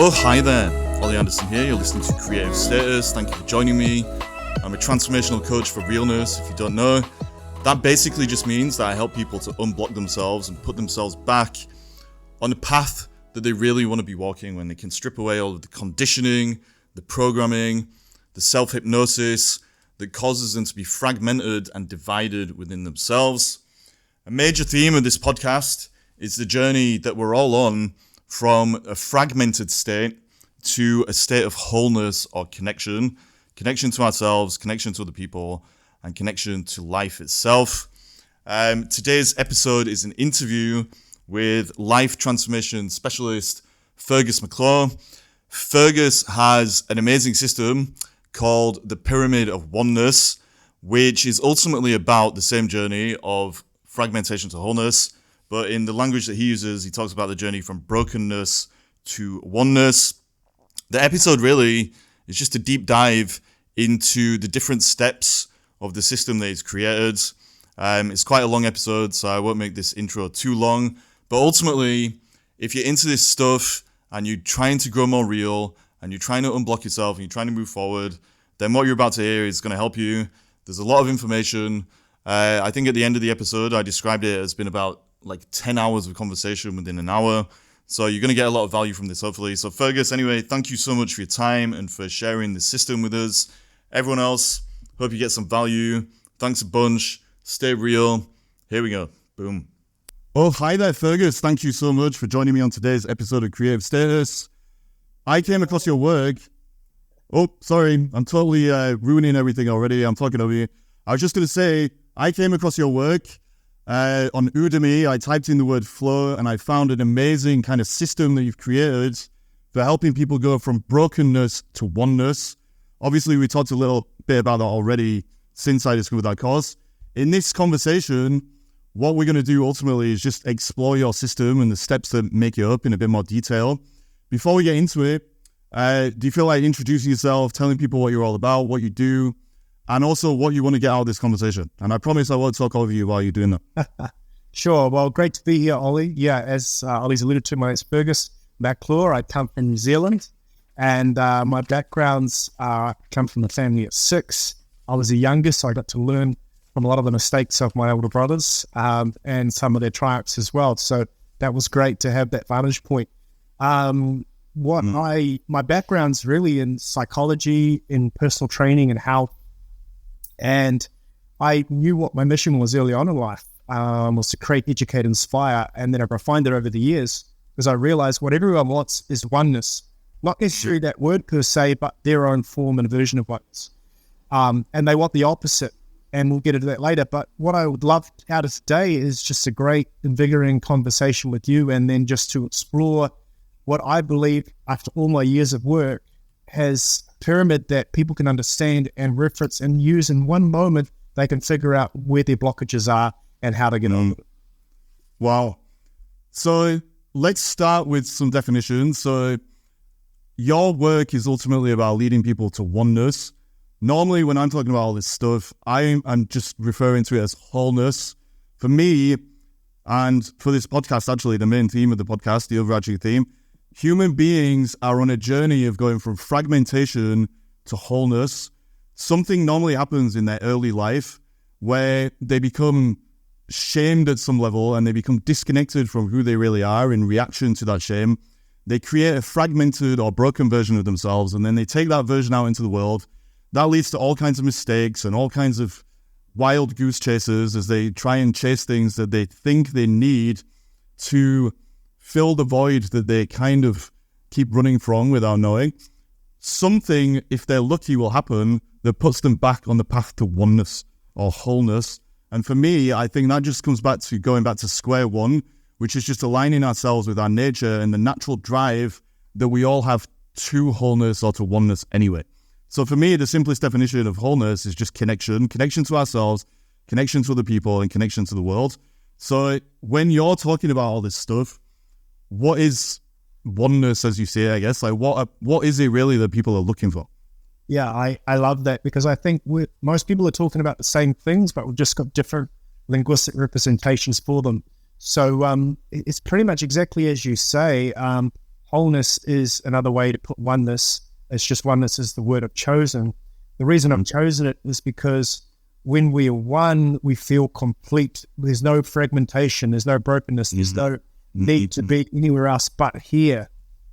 Oh, hi there. Ollie Anderson here. You're listening to Creative Status. Thank you for joining me. I'm a transformational coach for realness, if you don't know. That basically just means that I help people to unblock themselves and put themselves back on the path that they really want to be walking, when they can strip away all of the conditioning, the programming, the self-hypnosis that causes them to be fragmented and divided within themselves. A major theme of this podcast is the journey that we're all on from a fragmented state to a state of wholeness or connection to ourselves, connection to other people, and connection to life itself. Today's episode is an interview with life transformation specialist Fergus MacClure. Fergus has an amazing system called the Pyramid of Oneness, which is ultimately about the same journey of fragmentation to wholeness. But in the language that he uses, he talks about the journey from brokenness to oneness. The episode really is just a deep dive into the different steps of the system that he's created. It's quite a long episode, so I won't make this intro too long. But ultimately, if you're into this stuff and you're trying to grow more real and you're trying to unblock yourself and you're trying to move forward, then what you're about to hear is going to help you. There's a lot of information. I think at the end of the episode, I described it as been about like 10 hours of conversation within an hour. So you're going to get a lot of value from this, hopefully. So Fergus, anyway, thank you so much for your time and for sharing the system with us. Everyone else, hope you get some value. Thanks a bunch. Stay real. Here we go. Boom. Oh, hi there, Fergus. Thank you so much for joining me on today's episode of Creative Status. I came across your work. Oh, sorry. I'm totally ruining everything already. I'm talking over you. I was just going to say, I came across your work on Udemy. I typed in the word flow and I found an amazing kind of system that you've created for helping people go from brokenness to oneness. Obviously, we talked a little bit about that already since I discovered that course. In this conversation, what we're going to do ultimately is just explore your system and the steps that make it up in a bit more detail. Before we get into it, do you feel like introducing yourself, telling people what you're all about, what you do, and also what you want to get out of this conversation? And I promise I won't talk over you while you're doing that. Sure. Well, great to be here, Ollie. Yeah, as Ollie's alluded to, my name is Fergus MacClure. I come from New Zealand, and my backgrounds come from a family of 6. I was the youngest, so I got to learn from a lot of the mistakes of my older brothers and some of their triumphs as well. So that was great to have that vantage point. My background's really in psychology, in personal training and health. And I knew what my mission was early on in life, was to create, educate, inspire. And then I've refined it over the years because I realized what everyone wants is oneness. Not necessarily that word per se, but their own form and version of oneness. And they want the opposite. And we'll get into that later. But what I would love out of today is just a great, invigorating conversation with you, and then just to explore what I believe, after all my years of work, has a pyramid that people can understand and reference and use in one moment. They can figure out where their blockages are and how to get over it. Wow. So let's start with some definitions. So your work is ultimately about leading people to oneness. Normally, when I'm talking about all this stuff, I'm just referring to it as wholeness. For me, and for this podcast, actually, the main theme of the podcast, the overarching theme, human beings are on a journey of going from fragmentation to wholeness. Something normally happens in their early life where they become shamed at some level and they become disconnected from who they really are in reaction to that shame. They create a fragmented or broken version of themselves, and then they take that version out into the world. That leads to all kinds of mistakes and all kinds of wild goose chases as they try and chase things that they think they need to fill the void that they kind of keep running from without knowing. Something, if they're lucky, will happen that puts them back on the path to oneness or wholeness. And for me, I think that just comes back to going back to square one, which is just aligning ourselves with our nature and the natural drive that we all have to wholeness or to oneness anyway. So for me, the simplest definition of wholeness is just connection to ourselves, connection to other people, and connection to the world. So when you're talking about all this stuff, what is oneness, as you say, I guess? Like, what is it really that people are looking for? Yeah, I love that, because I think most people are talking about the same things, but we've just got different linguistic representations for them. So it's pretty much exactly as you say. wholeness is another way to put oneness. It's just oneness is the word I've chosen. The reason I've chosen it is because when we are one, we feel complete. There's no fragmentation. There's no brokenness. There's no need to be anywhere else but here.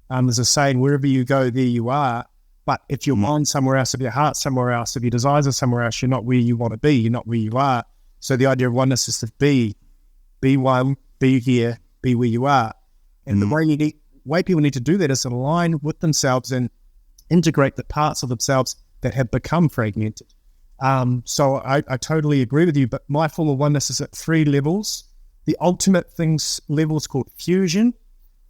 There's a saying, wherever you go, there you are. But if your mind's somewhere else, if your heart's somewhere else, if your desires are somewhere else, you're not where you want to be. You're not where you are. So the idea of oneness is to be one, be here, be where you are. And the way people need to do that is align with themselves and integrate the parts of themselves that have become fragmented. So I totally agree with you, but my form of oneness is at 3 levels. The ultimate level is called fusion,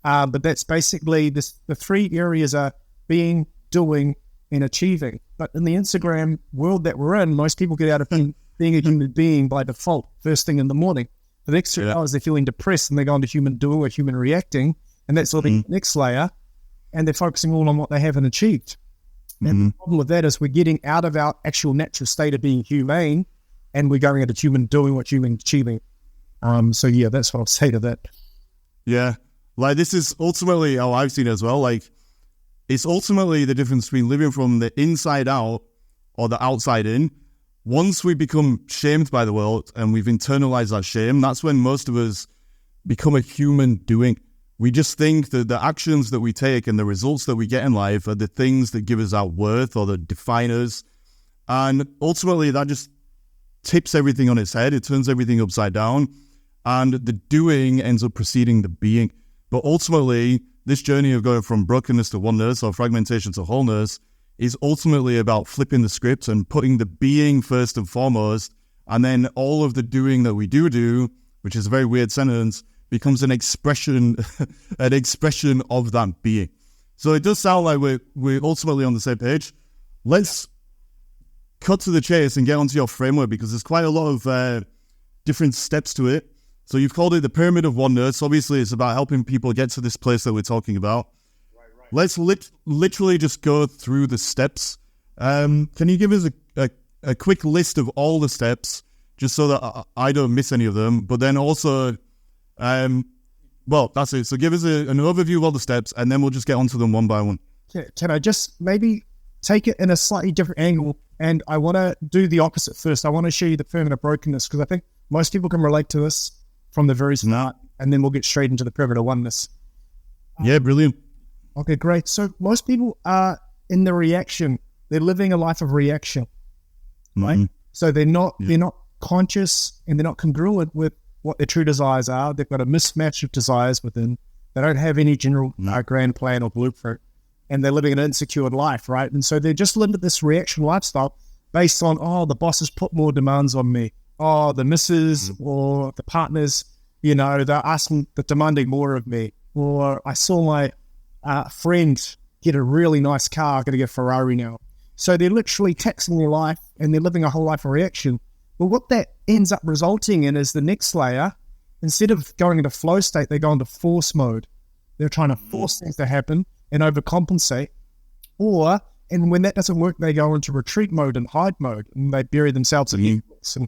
but that's basically the 3 areas are being, doing, and achieving. But in the Instagram world that we're in, most people get out of being a human being by default, first thing in the morning. The next 2 hours, they're feeling depressed and they go into human doing or human reacting, and that's the next layer, and they're focusing all on what they haven't achieved. And the problem with that is we're getting out of our actual natural state of being humane, and we're going into human doing what human achieving. So yeah, that's what I'll say to that. Yeah, like this is ultimately how I've seen it as well. Like it's ultimately the difference between living from the inside out or the outside in. Once we become shamed by the world and we've internalized that shame, that's when most of us become a human doing. We just think that the actions that we take and the results that we get in life are the things that give us our worth or that define us. And ultimately, that just tips everything on its head. It turns everything upside down. And the doing ends up preceding the being. But ultimately, this journey of going from brokenness to oneness or fragmentation to wholeness is ultimately about flipping the script and putting the being first and foremost. And then all of the doing that we do, which is a very weird sentence, becomes an expression of that being. So it does sound like we're ultimately on the same page. Let's cut to the chase and get onto your framework, because there's quite a lot of different steps to it. So you've called it the Pyramid of Oneness. Obviously, it's about helping people get to this place that we're talking about. Right. Let's literally just go through the steps. Can you give us a quick list of all the steps, just so that I don't miss any of them, but then also... well, that's it. So give us an overview of all the steps, and then we'll just get onto them one by one. Can I just maybe take it in a slightly different angle? And I want to do the opposite first. I want to show you the Pyramid of Brokenness, because I think most people can relate to this from the very start, and then we'll get straight into the Pyramid of Oneness. Yeah, brilliant. Okay, great. So most people are in the reaction. They're living a life of reaction, right? So they're not conscious, and they're not congruent with what their true desires are. They've got a mismatch of desires within. They don't have any general grand plan or blueprint, and they're living an insecure life, right? And so they're just living this reaction lifestyle based on, the bosses put more demands on me. The missus or the partners, they're demanding more of me. Or I saw my friend get a really nice car, I'm going to get a Ferrari now. So they're literally taxing their life, and they're living a whole life of reaction. But what that ends up resulting in is the next layer, instead of going into flow state, they go into force mode. They're trying to force things to happen and overcompensate. And when that doesn't work, they go into retreat mode and hide mode, and they bury themselves in some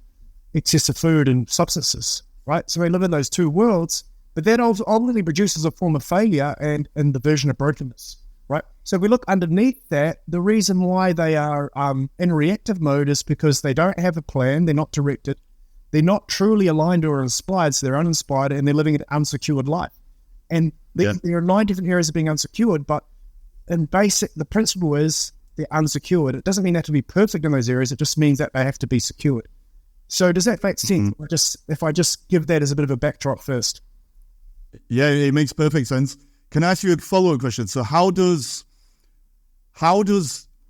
excessive food and substances, right? So they live in those 2 worlds, but that ultimately produces a form of failure and the version of brokenness, right? So if we look underneath that, the reason why they are in reactive mode is because they don't have a plan, they're not directed, they're not truly aligned or inspired, so they're uninspired, and they're living an unsecured life. And there are 9 different areas of being unsecured, but in basic, the principle is they're unsecured. It doesn't mean they have to be perfect in those areas, it just means that they have to be secured. So does that make sense? If I just give that as a bit of a backdrop first. Yeah, it makes perfect sense. Can I ask you a follow-up question? So how does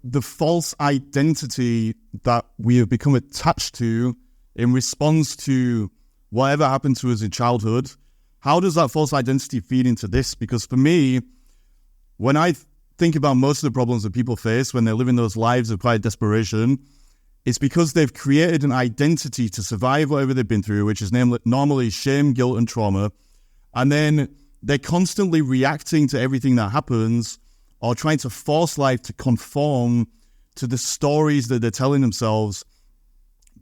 the false identity that we have become attached to in response to whatever happened to us in childhood, how does that false identity feed into this? Because for me, when I think about most of the problems that people face when they're living those lives of quiet desperation, it's because they've created an identity to survive whatever they've been through, which is normally shame, guilt, and trauma. And then they're constantly reacting to everything that happens, or trying to force life to conform to the stories that they're telling themselves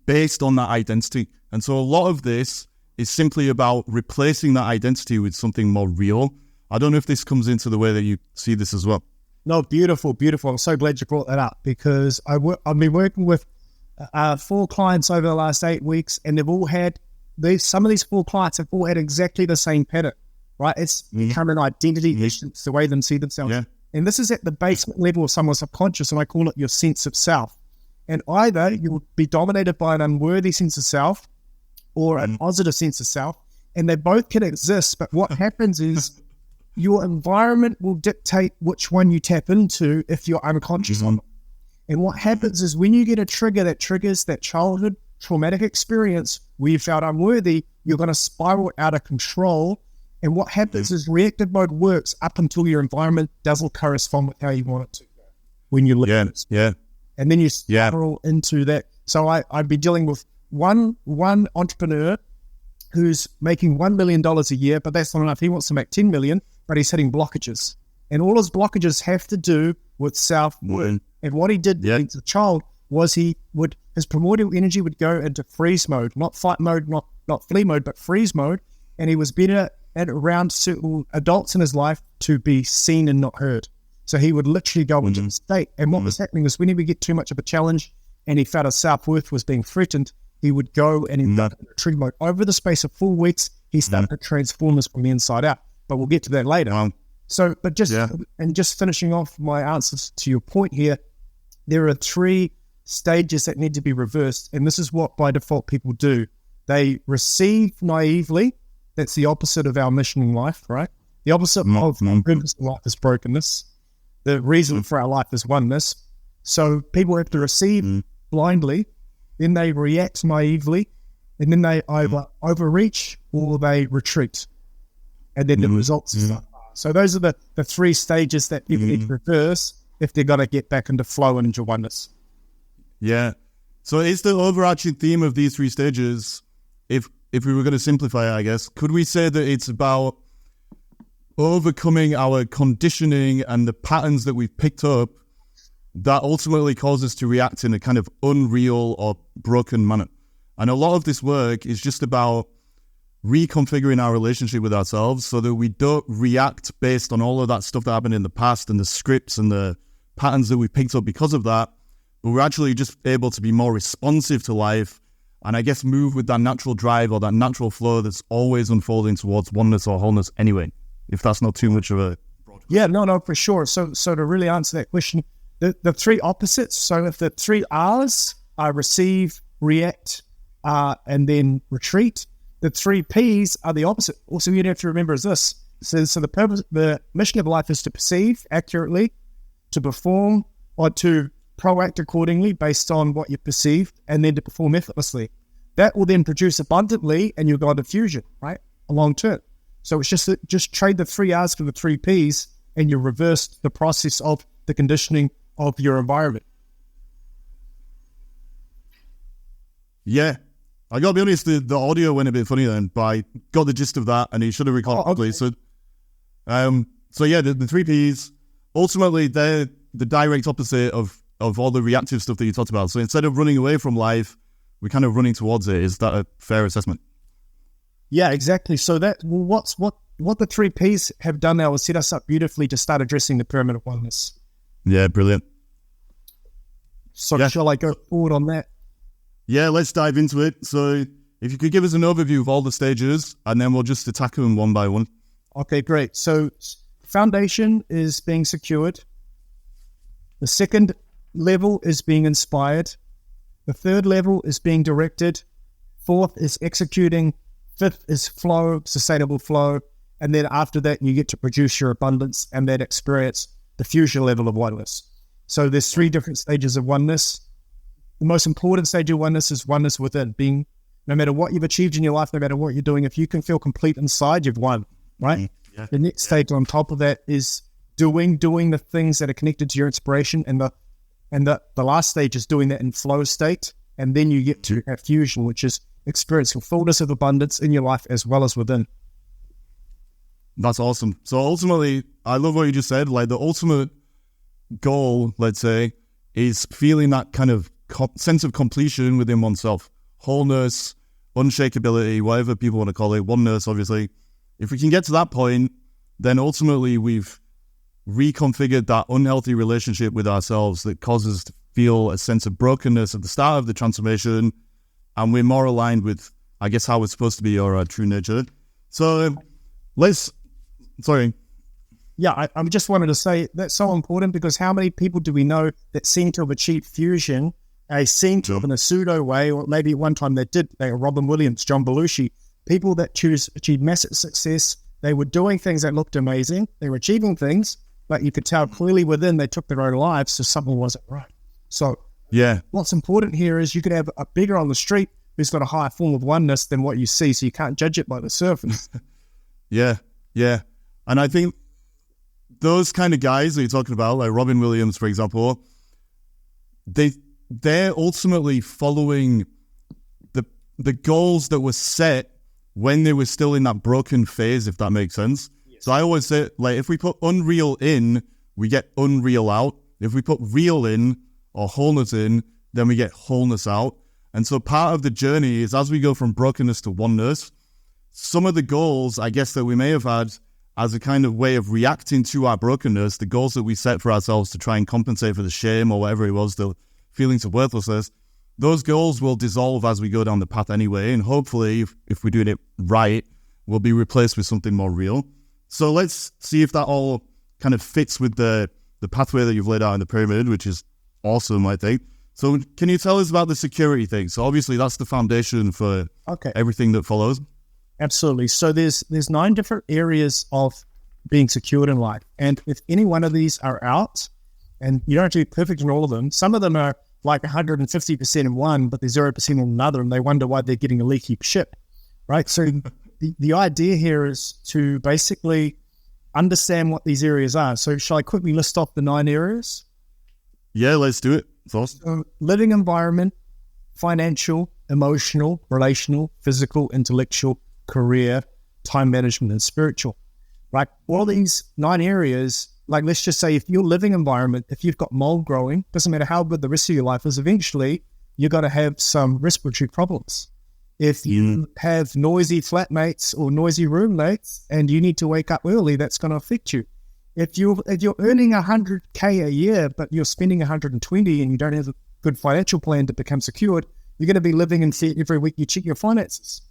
based on that identity. And so a lot of this is simply about replacing that identity with something more real, I don't know if this comes into the way that you see this as well. No, beautiful, beautiful. I'm so glad you brought that up, because I've been working with 4 clients over the last 8 weeks, and they've all had some of these 4 clients have all had exactly the same pattern, right? It's become an identity issue. It's the way they see themselves. Yeah. And this is at the basement level of someone's subconscious, and I call it your sense of self. And either you'll be dominated by an unworthy sense of self or a positive sense of self, and they both can exist. But what happens is your environment will dictate which one you tap into if you're unconscious on it. And what happens is when you get a trigger that triggers that childhood traumatic experience where you felt unworthy, you're going to spiral out of control. And what happens is reactive mode works up until your environment doesn't correspond with how you want it to go when you live. Yeah. And then you spiral into that. So I'd be dealing with one entrepreneur who's making $1 million a year, but that's not enough. He wants to make 10 million, but he's hitting blockages. And all his blockages have to do with self-worth. And what he did as a child was his primordial energy would go into freeze mode, not fight mode, not flee mode, but freeze mode. And he was better at around certain adults in his life to be seen and not heard. So he would literally go into the state. And what was happening was when he would get too much of a challenge and he felt his self-worth was being threatened, he would go and he started in retreat mode. Over the space of 4 weeks, he started to transform this from the inside out. But we'll get to that later. Just finishing off my answers to your point here, there are 3 stages that need to be reversed. And this is what by default people do. They receive naively. That's the opposite of our mission in life, right? The opposite of purpose in life is brokenness. The reason for our life is oneness. So people have to receive blindly, then they react naively, and then they either overreach or they retreat. And then the results are. So those are the 3 stages that people need to reverse if they're going to get back into flow and into oneness. Yeah. So is the overarching theme of these 3 stages, if we were going to simplify it, I guess, could we say that it's about overcoming our conditioning and the patterns that we've picked up that ultimately cause us to react in a kind of unreal or broken manner? And a lot of this work is just about reconfiguring our relationship with ourselves so that we don't react based on all of that stuff that happened in the past and the scripts and the patterns that we picked up because of that, but we're actually just able to be more responsive to life and I guess move with that natural drive or that natural flow that's always unfolding towards oneness or wholeness anyway, if that's not too much of a... Yeah, no, for sure. So to really answer that question, the 3 opposites, so if the 3 R's are receive, react, and then retreat, the 3 P's are the opposite. Also, you have to remember is this. So the mission of life is to perceive accurately, to perform, or to proact accordingly based on what you perceive, and then to perform effortlessly. That will then produce abundantly, and you'll go into fusion, right? A long term. So it's just trade the 3 R's for the 3 P's, and you reverse the process of the conditioning of your environment. Yeah. I gotta be honest, the audio went a bit funny then, but I got the gist of that, and you should have recorded properly. Okay. So yeah, the 3 P's, ultimately they're the direct opposite of all the reactive stuff that you talked about. So instead of running away from life, we're kind of running towards it. Is that a fair assessment? Yeah, exactly. So what the 3 P's have done now is set us up beautifully to start addressing the Pyramid of Oneness. Yeah, brilliant. So shall I go forward on that? Yeah, let's dive into it. So if you could give us an overview of all the stages, and then we'll just attack them one by one. Okay, great. So foundation is being secured. The 2nd level is being inspired. The 3rd level is being directed. 4th is executing. 5th is flow, sustainable flow. And then after that, you get to produce your abundance and then experience the fusion level of oneness. So there's 3 different stages of oneness. The most important stage of oneness is oneness within, being no matter what you've achieved in your life, no matter what you're doing, if you can feel complete inside, you've won, right? Yeah. The next stage on top of that is doing the things that are connected to your inspiration. And the last stage is doing that in flow state. And then you get to have fusion, which is experiencing fullness of abundance in your life as well as within. That's awesome. So ultimately, I love what you just said. Like the ultimate goal, let's say, is feeling that kind of sense of completion within oneself, wholeness, unshakability, whatever people want to call it, oneness, obviously. If we can get to that point, then ultimately we've reconfigured that unhealthy relationship with ourselves that causes us to feel a sense of brokenness at the start of the transformation, and we're more aligned with, I guess, how we're supposed to be, or our true nature. So Yeah, I just wanted to say that's so important, because how many people do we know that seem to have achieved fusion? They seem to have in a pseudo way, or maybe at one time they did. They were Robin Williams, John Belushi, people that achieved massive success. They were doing things that looked amazing. They were achieving things, but you could tell clearly within they took their own lives, so something wasn't right. So what's important here is you could have a beggar on the street who's got a higher form of oneness than what you see, so you can't judge it by the surface. Yeah. And I think those kind of guys that you're talking about, like Robin Williams, for example, they're ultimately following the goals that were set when they were still in that broken phase, if that makes sense. Yes. So I always say, like, if we put unreal in, we get unreal out. If we put real in, or wholeness in, then we get wholeness out. And so part of the journey is, as we go from brokenness to oneness, some of the goals, I guess, that we may have had as a kind of way of reacting to our brokenness, the goals that we set for ourselves to try and compensate for the shame or whatever it was, the feelings of worthlessness, those goals will dissolve as we go down the path anyway. And hopefully, if we're doing it right, will be replaced with something more real. So let's see if that all kind of fits with the pathway that you've laid out in the pyramid, which is awesome, I think. So can you tell us about the security thing? So obviously that's the foundation for everything that follows. Absolutely. So there's 9 different areas of being secured in life. And if any one of these are out, and you don't have to be perfect in all of them, some of them are like 150% in one, but they're 0% in another, and they wonder why they're getting a leaky ship, right? So the idea here is to basically understand what these areas are. So shall I quickly list off the 9 areas? Yeah, let's do it. So living environment, financial, emotional, relational, physical, intellectual, career, time management, and spiritual, right? All these 9 areas, like let's just say if your living environment, if you've got mold growing, doesn't matter how good the rest of your life is, eventually you're going to have some respiratory problems. If you have noisy flatmates or noisy roommates and you need to wake up early, that's going to affect you. If you're earning 100K a year, but you're spending 120 and you don't have a good financial plan to become secured, you're going to be living in fear every week you check your finances.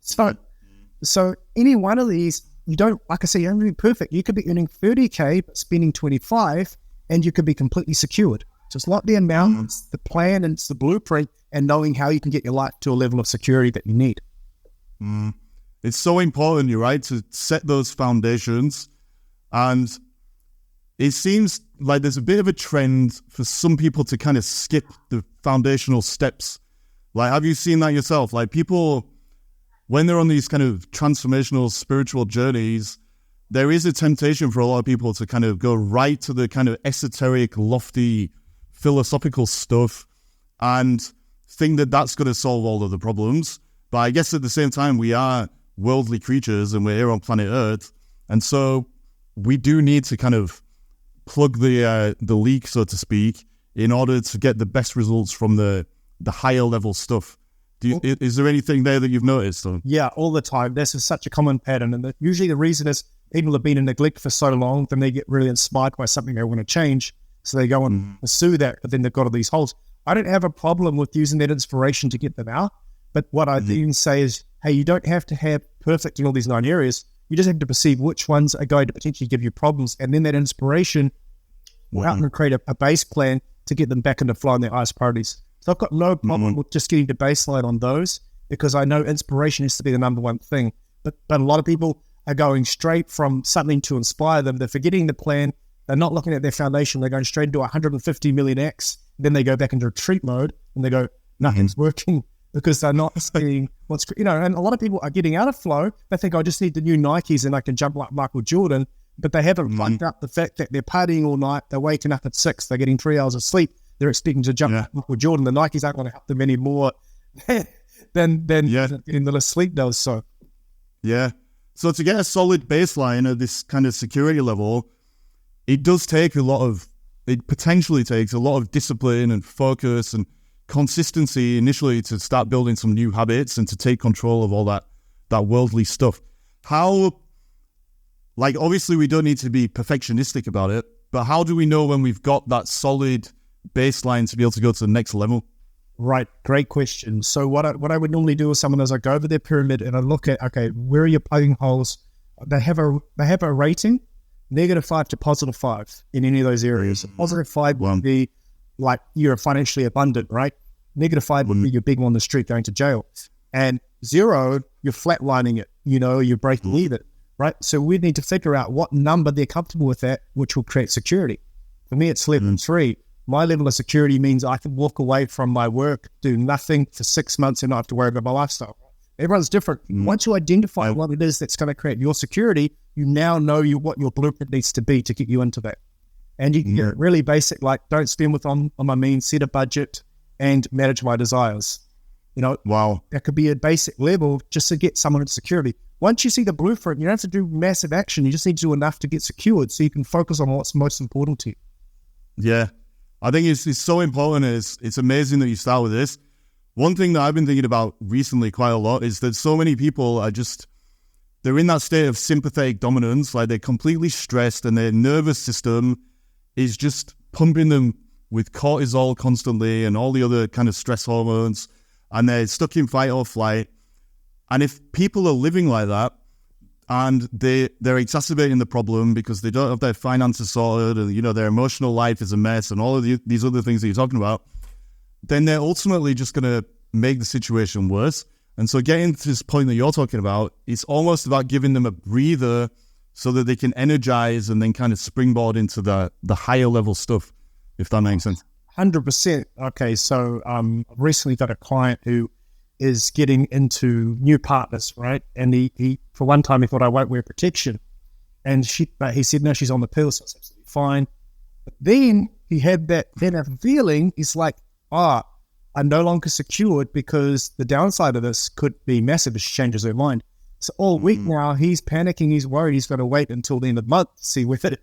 So any one of these, you don't, like I say, you don't have to be perfect. You could be earning 30K, but spending 25, and you could be completely secured. So it's not the amount, it's the plan, and it's the blueprint, and knowing how you can get your life to a level of security that you need. It's so important, you're right, to set those foundations. And it seems like there's a bit of a trend for some people to kind of skip the foundational steps. Like, have you seen that yourself? Like, people, when they're on these kind of transformational spiritual journeys, there is a temptation for a lot of people to kind of go right to the kind of esoteric, lofty, philosophical stuff and think that that's going to solve all of the problems. But I guess at the same time, we are worldly creatures and we're here on planet Earth. And so we do need to kind of plug the leak, so to speak, in order to get the best results from the higher level stuff. Is there anything there that you've noticed? Or? Yeah, all the time. This is such a common pattern. And usually the reason is people have been in neglect for so long, then they get really inspired by something they want to change. So they go and pursue that, but then they've got all these holes. I don't have a problem with using that inspiration to get them out. But what I then say is, hey, you don't have to have perfect in all these 9 areas. You just have to perceive which ones are going to potentially give you problems. And then that inspiration will help them create a base plan to get them back into flow in their highest priorities. So I've got no problem with just getting the baseline on those, because I know inspiration has to be the number one thing. But a lot of people are going straight from something to inspire them. They're forgetting the plan. They're not looking at their foundation. They're going straight into 150 million X. Then they go back into retreat mode and they go, nothing's working, because they're not seeing what's, and a lot of people are getting out of flow. They think, I just need the new Nikes and I can jump like Michael Jordan, but they haven't plugged up the fact that they're partying all night. They're waking up at 6. They're getting 3 hours of sleep. They're expecting to jump like Michael Jordan. The Nikes aren't going to help them any more than getting the sleep does. So to get a solid baseline of this kind of security level, it potentially takes a lot of discipline and focus and consistency initially to start building some new habits and to take control of all that worldly stuff. like, obviously we don't need to be perfectionistic about it, but how do we know when we've got that solid baseline to be able to go to the next level? Right. Great question. So what I would normally do with someone is I go over their pyramid and I look at, okay, where are you plugging holes? They have a rating, -5 to +5 in any of those areas. +5 would be like you're financially abundant, right? -5 would be your big one on the street going to jail. And 0, you're flatlining it, you're breaking even, right? So we need to figure out what number they're comfortable with that, which will create security. For me, it's level 3. My level of security means I can walk away from my work, do nothing for 6 months and not have to worry about my lifestyle. Everyone's different. Once you identify what it is that's going to create your security, you now know what your blueprint needs to be to get you into that. And you can get really basic, like don't spend on my means, set a budget, and manage my desires. Wow. That could be a basic level just to get someone into security. Once you see the blueprint, you don't have to do massive action. You just need to do enough to get secured so you can focus on what's most important to you. Yeah. I think it's so important. It's amazing that you start with this. One thing that I've been thinking about recently quite a lot is that so many people are they're in that state of sympathetic dominance, like they're completely stressed and their nervous system is just pumping them with cortisol constantly and all the other kind of stress hormones, and they're stuck in fight or flight. And if people are living like that and they're exacerbating the problem because they don't have their finances sorted and, their emotional life is a mess and all of these other things that you're talking about, then they're ultimately just going to make the situation worse. And so getting to this point that you're talking about, it's almost about giving them a breather so that they can energize and then kind of springboard into the higher level stuff, if that makes sense. 100%. Okay, so I've recently got a client who is getting into new partners, right? And he for one time, he thought, I won't wear protection. But he said, no, she's on the pill, so it's absolutely fine. But then he had that feeling, he's like, I'm no longer secured because the downside of this could be massive if she changes her mind. So all week now, he's panicking, he's worried, he's going to wait until the end of the month to see whether,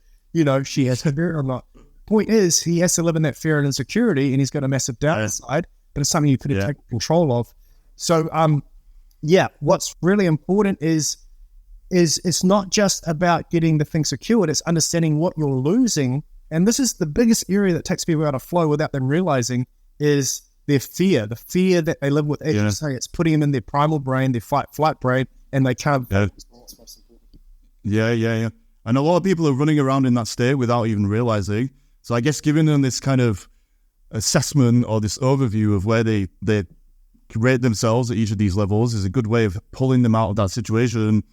she has her fear or not. Point is, he has to live in that fear and insecurity, and he's got a massive downside, but it's something you could take control of. So, what's really important is it's not just about getting the thing secured, it's understanding what you're losing. And this is the biggest area that takes people out of flow without them realizing is their fear, the fear that they live with. As you say, it's putting them in their primal brain, their fight-flight brain, and they can't. Yeah. And a lot of people are running around in that state without even realizing. So I guess giving them this kind of assessment or this overview of where they rate themselves at each of these levels is a good way of pulling them out of that situation,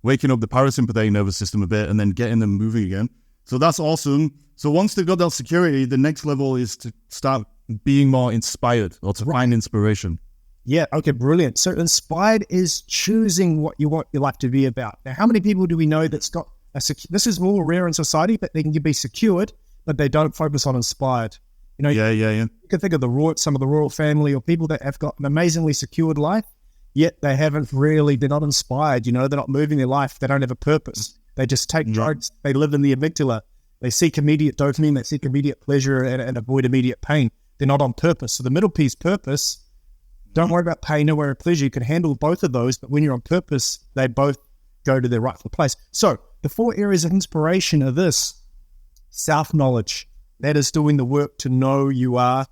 waking up the parasympathetic nervous system a bit, and then getting them moving again. So that's awesome. So once they've got that security, the next level is to start being more inspired or to find inspiration. Yeah, okay, brilliant. So inspired is choosing what you want your life to be about. Now, how many people do we know that's got this is more rare in society, but they can be secured, but they don't focus on inspired. Yeah. You can think of some of the royal family or people that have got an amazingly secured life, yet they're not inspired. They're not moving their life. They don't have a purpose. They just take drugs. They live in the amygdala. They seek immediate dopamine. They seek immediate pleasure and avoid immediate pain. They're not on purpose. So the middle piece, purpose, don't worry about pain, don't worry about pleasure. You can handle both of those, but when you're on purpose, they both go to their rightful place. So the 4 areas of inspiration are this: self-knowledge. That is doing the work to know who you are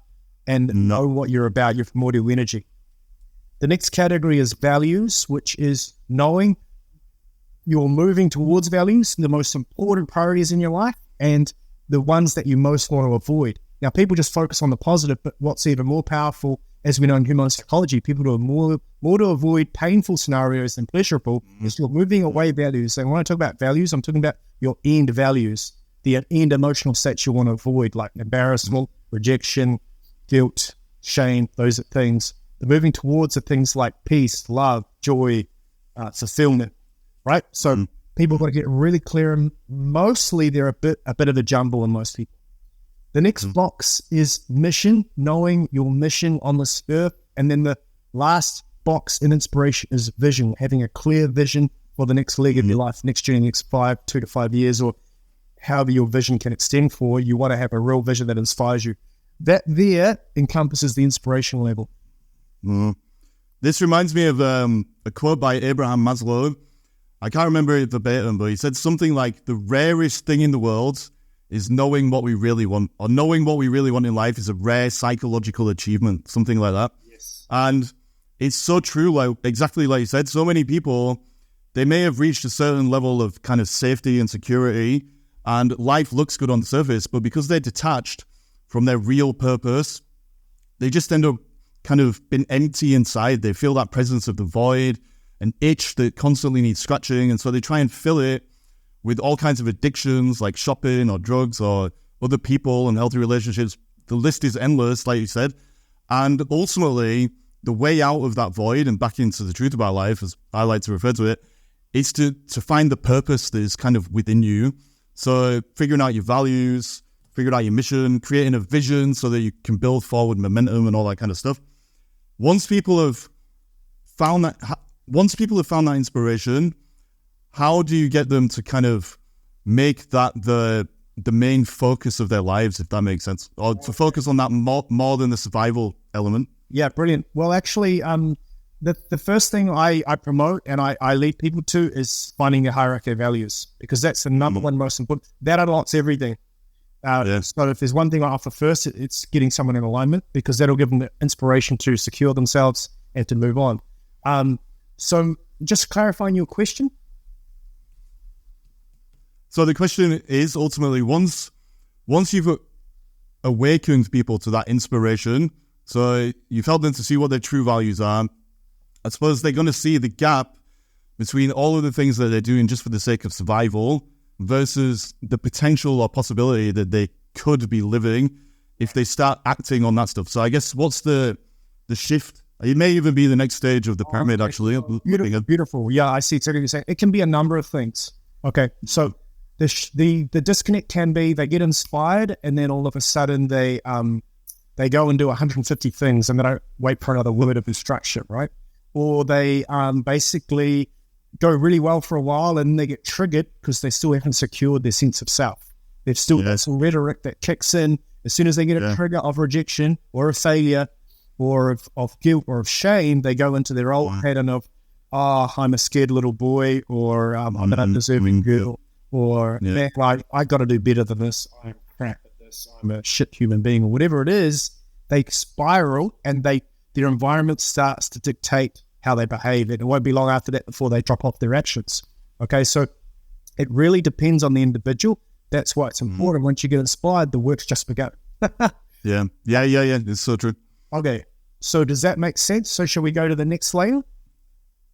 and know what you're about, your primordial energy. The next category is values, which is knowing you're moving towards values, the most important priorities in your life, and the ones that you most want to avoid. Now, people just focus on the positive, but what's even more powerful, as we know in human psychology, people do more to avoid painful scenarios than pleasurable, is you're moving away values. And when I talk about values, I'm talking about your end values, the end emotional states you want to avoid, like embarrassment, rejection, guilt, shame, those are things. The moving towards are things like peace, love, joy, fulfillment, right? So people got to get really clear, and mostly they're a bit of a jumble in most people. The next box is mission, knowing your mission on this earth. And then the last box in inspiration is vision, having a clear vision for the next leg of your life, next journey, next 2 to 5 years, or however your vision can extend for. You want to have a real vision that inspires you. That there encompasses the inspiration level. This reminds me of a quote by Abraham Maslow. I can't remember it verbatim, but he said something like the rarest thing in the world is knowing what we really want, or knowing what we really want in life is a rare psychological achievement, something like that. Yes. And it's so true, like exactly like you said, so many people, they may have reached a certain level of kind of safety and security, and life looks good on the surface, but because they're detached from their real purpose, they just end up kind of being empty inside. They feel that presence of the void, an itch that constantly needs scratching, and so they try and fill it with all kinds of addictions like shopping or drugs or other people and healthy relationships. The list is endless, like you said. And ultimately, the way out of that void and back into the truth about life, as I like to refer to it, is to find the purpose that is kind of within you. So figuring out your values, figuring out your mission, creating a vision so that you can build forward momentum and all that kind of stuff. Once people have found that inspiration, how do you get them to kind of make that the main focus of their lives, if that makes sense, or to focus on that more than the survival element? Yeah, brilliant. Well, actually, the first thing I promote and I lead people to is finding a hierarchy of values, because that's the number one most important. That unlocks everything. So if there's one thing I offer first, it's getting someone in alignment, because that'll give them the inspiration to secure themselves and to move on. So just clarifying your question. So the question is ultimately, once you've awakened people to that inspiration, so you've helped them to see what their true values are, I suppose they're going to see the gap between all of the things that they're doing just for the sake of survival versus the potential or possibility that they could be living if they start acting on that stuff. So I guess what's the shift? It may even be the next stage of the pyramid, actually. Beautiful. Yeah, I see exactly what you're saying. It can be a number of things. Okay, so the disconnect can be they get inspired and then all of a sudden they go and do 150 things and they don't wait for another word of instruction, right? Or they basically go really well for a while and they get triggered because they still haven't secured their sense of self. They've still got some rhetoric that kicks in as soon as they get a trigger of rejection or a failure or of guilt or of shame. They go into their old pattern of, I'm a scared little boy, or I'm an undeserving girl, or man, I got to do better than this. I'm crap at this. I'm a shit human being, or whatever it is. They spiral and their environment starts to dictate how they behave. And it won't be long after that before they drop off their actions. Okay, so it really depends on the individual. That's why it's important. Once you get inspired, the work's just begun. Yeah. It's so true. Okay, so does that make sense? So shall we go to the next layer?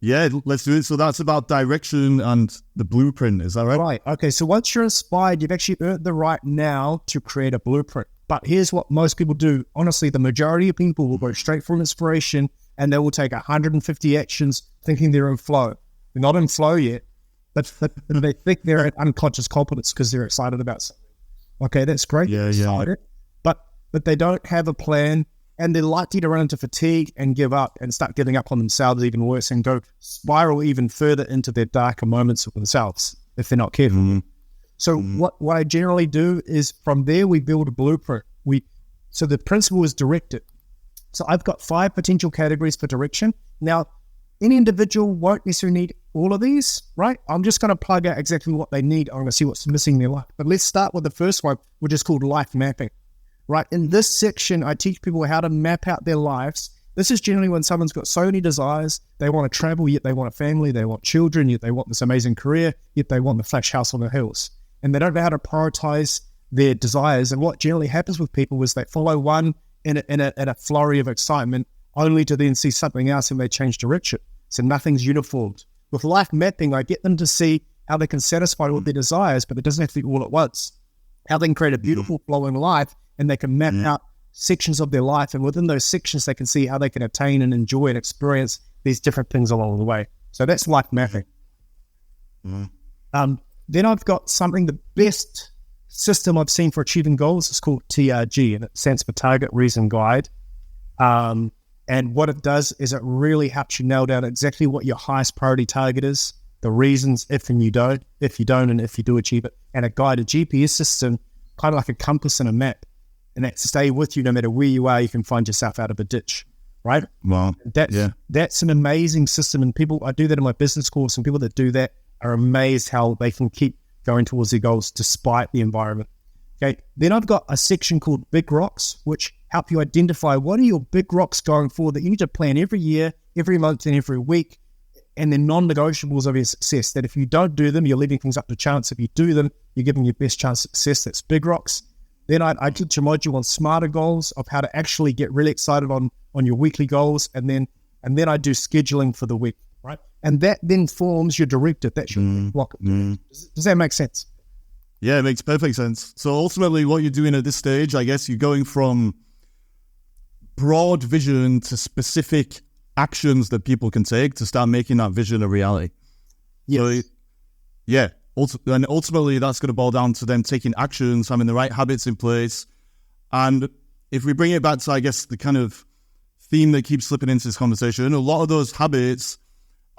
Yeah, let's do it. So that's about direction and the blueprint. Is that right? Right. Okay, so once you're inspired, you've actually earned the right now to create a blueprint. But here's what most people do. Honestly, the majority of people will go straight from inspiration and they will take 150 actions thinking they're in flow. They're not in flow yet, but they think they're at unconscious competence because they're excited about something. Okay, that's great. Yeah. But they don't have a plan, and they're likely to run into fatigue and give up and start giving up on themselves even worse and go spiral even further into their darker moments of themselves if they're not careful. So what I generally do is from there we build a blueprint. So the principle is directed. So I've got 5 potential categories for direction. Now, any individual won't necessarily need all of these, right? I'm just going to plug out exactly what they need. I'm going to see what's missing in their life. But let's start with the first one, which is called life mapping, right? In this section, I teach people how to map out their lives. This is generally when someone's got so many desires. They want to travel, yet they want a family. They want children, yet they want this amazing career, yet they want the flash house on the hills. And they don't know how to prioritize their desires. And what generally happens with people is they follow one in a flurry of excitement, only to then see something else and they change direction. So nothing's uniformed. With life mapping, I get them to see how they can satisfy all their desires, but it doesn't have to be all at once. How they can create a beautiful flowing life, and they can map out sections of their life, and within those sections, they can see how they can attain and enjoy and experience these different things along the way. So that's life mapping. Then I've got something, the best system I've seen for achieving goals is called TRG, and it stands for Target, Reason, Guide. And what it does is it really helps you nail down exactly what your highest priority target is, the reasons if you don't, and if you do achieve it, and a guide, a GPS system, kind of like a compass and a map, and that stay with you no matter where you are. You can find yourself out of a ditch, right? Wow. That's an amazing system, and I do that in my business course, and people that do that are amazed how they can keep going towards their goals despite the environment. Okay. Then I've got a section called Big Rocks, which help you identify what are your big rocks going forward that you need to plan every year, every month, and every week. And then non-negotiables of your success, that if you don't do them, you're leaving things up to chance. If you do them, you're giving your best chance of success. That's Big Rocks. Then I teach a module on smarter goals, of how to actually get really excited on your weekly goals. And then I do scheduling for the week, right? And that then forms your directive. That's your block. Does that make sense? Yeah, it makes perfect sense. So ultimately what you're doing at this stage, I guess you're going from broad vision to specific actions that people can take to start making that vision a reality. Yes. So, yeah. And ultimately, that's going to boil down to them taking actions, having the right habits in place. And if we bring it back to, I guess, the kind of theme that keeps slipping into this conversation, a lot of those habits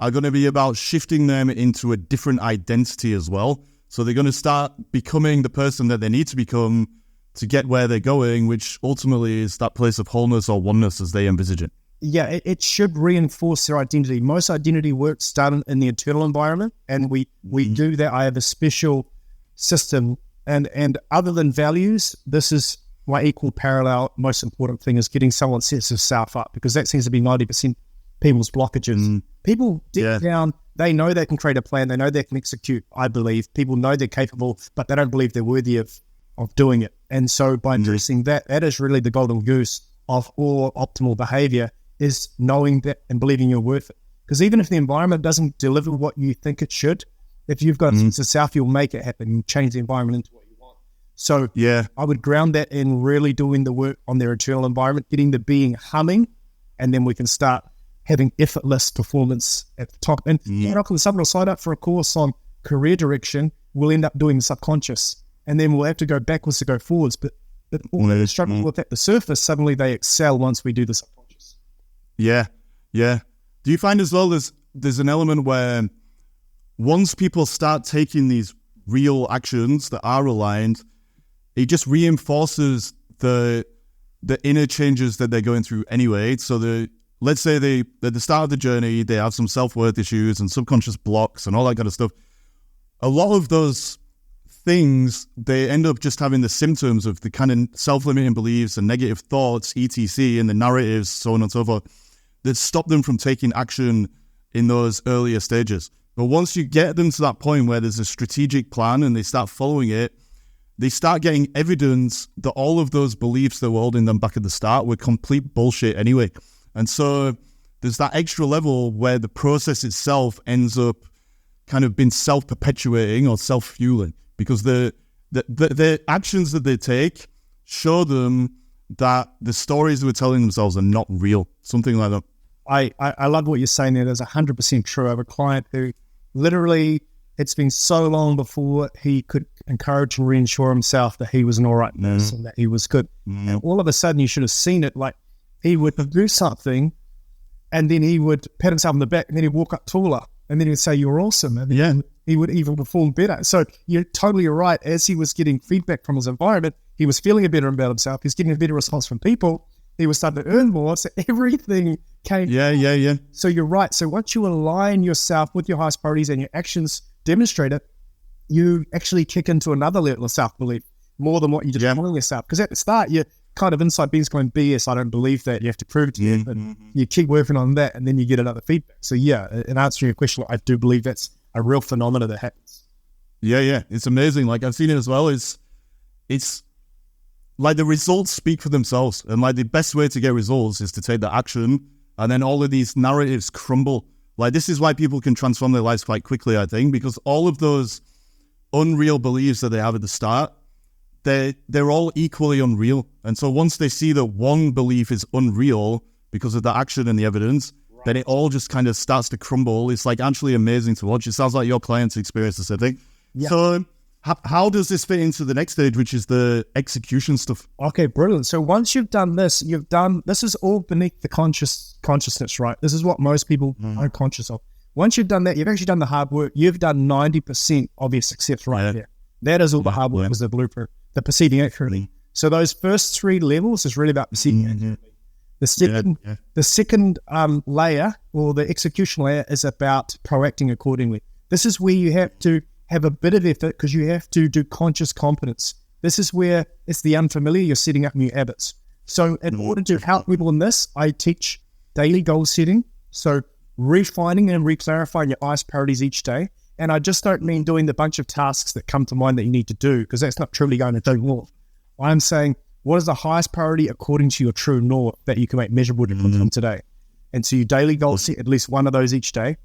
are going to be about shifting them into a different identity as well. So they're going to start becoming the person that they need to become to get where they're going, which ultimately is that place of wholeness or oneness as they envisage it. Yeah, it should reinforce their identity. Most identity work's done in the internal environment, and we do that. I have a special system, and other than values, this is my equal parallel. Most important thing is getting someone's sense of self up, because that seems to be 90% people's blockages. People deep down, they know they can create a plan, they know they can execute. I believe people know they're capable, but they don't believe they're worthy of doing it. And so by addressing that is really the golden goose of all optimal behavior, is knowing that and believing you're worth it. Because even if the environment doesn't deliver what you think it should, if you've got a sense of self, you'll make it happen. You change the environment into what you want. So I would ground that in really doing the work on their internal environment, getting the being humming, and then we can start having effortless performance at the top. And someone will sign up for a course on career direction, we'll end up doing the subconscious. And then we'll have to go backwards to go forwards. But all the struggle with at the surface, suddenly they excel once we do the subconscious. Yeah. Do you find as well there's an element where once people start taking these real actions that are aligned, it just reinforces the inner changes that they're going through anyway. So let's say they at the start of the journey, they have some self-worth issues and subconscious blocks and all that kind of stuff. A lot of those things, they end up just having the symptoms of the kind of self-limiting beliefs and negative thoughts, etc., and the narratives, so on and so forth, that stop them from taking action in those earlier stages. But once you get them to that point where there's a strategic plan and they start following it, they start getting evidence that all of those beliefs that were holding them back at the start were complete bullshit anyway. And so there's that extra level where the process itself ends up kind of being self-perpetuating or self-fueling, because the actions that they take show them that the stories they were telling themselves are not real, something like that. I love what you're saying there. That's 100% true. I have a client who literally, it's been so long before he could encourage and reassure himself that he was an all right person, that he was good. And all of a sudden, you should have seen it, like he would do something and then he would pat himself on the back and then he'd walk up taller and then he'd say, "You're awesome." And then he would even perform better. So you're totally right. As he was getting feedback from his environment, he was feeling better about himself. He's getting a better response from people. He was starting to earn more. So everything came. Yeah. So you're right. So once you align yourself with your highest priorities and your actions demonstrate it, you actually kick into another level of self-belief more than what you just telling yourself. Because at the start, you're kind of inside beings going, BS, I don't believe that. You have to prove it to you. But you keep working on that and then you get another feedback. So in answering your question, I do believe that's a real phenomenon that happens. Yeah. It's amazing. Like I've seen it as well. It's like the results speak for themselves. And like the best way to get results is to take the action, and then all of these narratives crumble. Like this is why people can transform their lives quite quickly, I think, because all of those unreal beliefs that they have at the start, they're all equally unreal. And so once they see that one belief is unreal because of the action and the evidence, then it all just kind of starts to crumble. It's like actually amazing to watch. It sounds like your clients experience the same thing. Yeah. So how does this fit into the next stage, which is the execution stuff? Okay, brilliant. So once you've done this, this is all beneath the consciousness, right? This is what most people aren't conscious of. Once you've done that, you've actually done the hard work. You've done 90% of your success right there. That is all the hard work, was the blueprint, the perceiving accurately. So those first 3 levels is really about perceiving accurately. The second layer, or the execution layer, is about proacting accordingly. This is where you have to have a bit of effort because you have to do conscious competence. This is where it's the unfamiliar, you're setting up new habits. So in order to help people in this, I teach daily goal setting. So refining and re-clarifying your highest priorities each day. And I just don't mean doing the bunch of tasks that come to mind that you need to do, because that's not truly going to do more. I'm saying, what is the highest priority according to your true north that you can make measurable difference from today? And so you daily goal set at least one of those each day.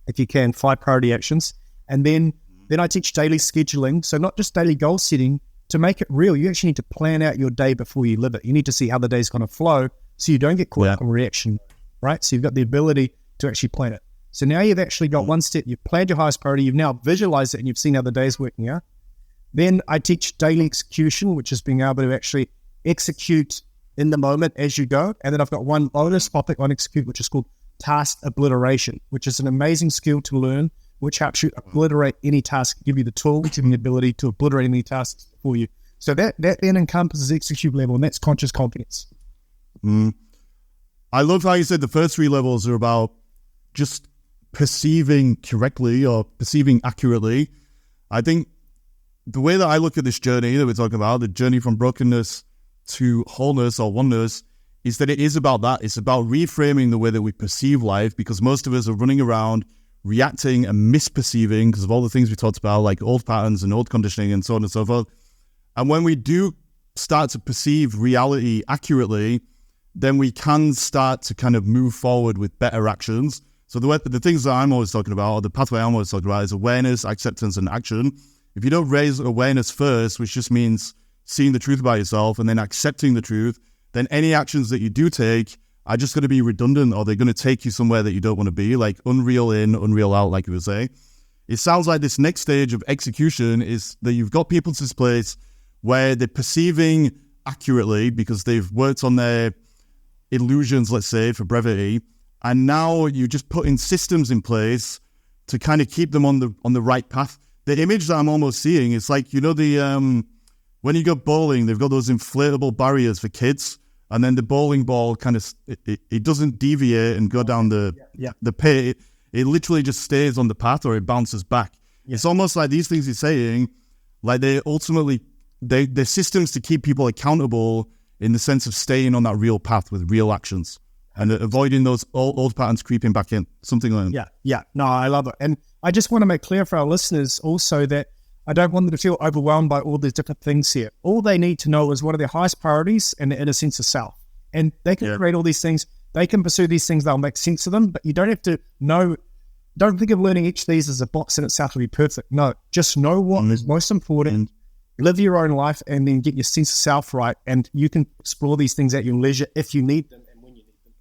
If you can, 5 priority actions. And then I teach daily scheduling. So not just daily goal setting. To make it real, you actually need to plan out your day before you live it. You need to see how the day's going to flow so you don't get caught up in reaction, right? So you've got the ability to actually plan it. So now you've actually got one step. You've planned your highest priority. You've now visualized it and you've seen how the day's working out. Then I teach daily execution, which is being able to actually execute in the moment as you go. And then I've got one bonus topic on execute, which is called task obliteration, which is an amazing skill to learn, which helps you obliterate any task, give you the tools and the ability to obliterate any tasks for you. So that then encompasses execute level, and that's conscious competence. I love how you said the first 3 levels are about just perceiving correctly or perceiving accurately. I think the way that I look at this journey that we're talking about, the journey from brokenness to wholeness or oneness, is that it is about that. It's about reframing the way that we perceive life, because most of us are running around reacting and misperceiving because of all the things we talked about, like old patterns and old conditioning and so on and so forth. And when we do start to perceive reality accurately, then we can start to kind of move forward with better actions. So the things that I'm always talking about, or the pathway I'm always talking about, is awareness, acceptance, and action. If you don't raise awareness first, which just means seeing the truth about yourself and then accepting the truth, then any actions that you do take are just going to be redundant, or they're going to take you somewhere that you don't want to be, like unreal in, unreal out, like you were saying. It sounds like this next stage of execution is that you've got people to this place where they're perceiving accurately because they've worked on their illusions, let's say, for brevity, and now you're just putting systems in place to kind of keep them on the right path. The image that I'm almost seeing is like, you know, when you go bowling, they've got those inflatable barriers for kids, and then the bowling ball kind of it doesn't deviate and go down the pit. It literally just stays on the path, or it bounces back. Yeah. It's almost like these things you're saying, like they're systems to keep people accountable in the sense of staying on that real path with real actions and avoiding those old patterns creeping back in, something like that. Yeah. No, I love it. And I just want to make clear for our listeners also that I don't want them to feel overwhelmed by all these different things here. All they need to know is what are their highest priorities and their inner sense of self. And they can create all these things. They can pursue these things. They'll make sense of them, but you don't have to know. Don't think of learning each of these as a box in itself to be perfect. No, just know what is most important. Live your own life, and then get your sense of self right. And you can explore these things at your leisure if you need them and when you need them.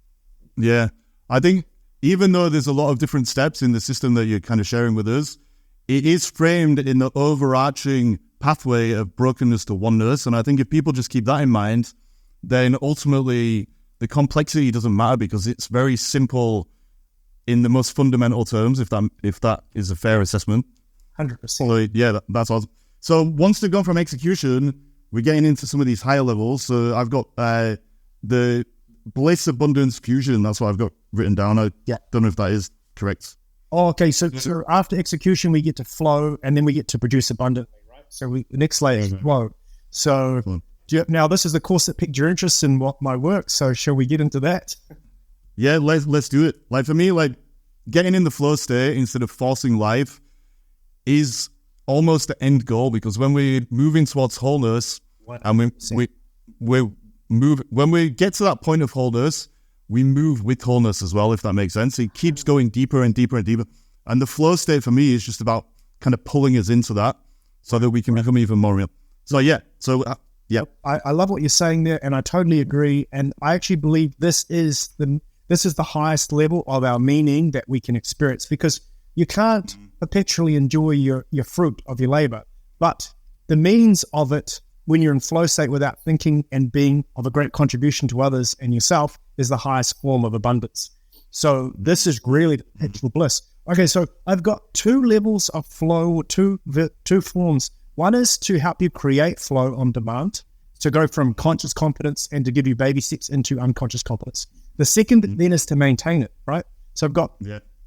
Yeah. I think even though there's a lot of different steps in the system that you're kind of sharing with us, it is framed in the overarching pathway of brokenness to oneness. And I think if people just keep that in mind, then ultimately the complexity doesn't matter, because it's very simple in the most fundamental terms, if that is a fair assessment. 100%. So yeah, that's awesome. So once they've gone from execution, we're getting into some of these higher levels. So I've got the bliss, abundance, fusion. That's what I've got written down. I don't know if that is correct. Oh, okay. So after execution, we get to flow, and then we get to produce abundantly, right? So the next layer is flow. So now this is the course that piqued your interest in my work. So shall we get into that? Yeah, let's do it. Like for me, like getting in the flow state instead of forcing life is almost the end goal, because when we're moving towards wholeness, and when we get to that point of wholeness, we move with wholeness as well, if that makes sense. It keeps going deeper and deeper and deeper. And the flow state for me is just about kind of pulling us into that so that we can become even more real. So yeah. I love what you're saying there, and I totally agree. And I actually believe this is the highest level of our meaning that we can experience, because you can't perpetually enjoy your fruit of your labor, but the means of it when you're in flow state without thinking and being of a great contribution to others and yourself is the highest form of abundance. So this is really the perpetual bliss. Okay, so I've got 2 levels of flow, two forms. One is to help you create flow on demand, to go from conscious competence and to give you baby steps into unconscious competence. The second then is to maintain it, right? So I've got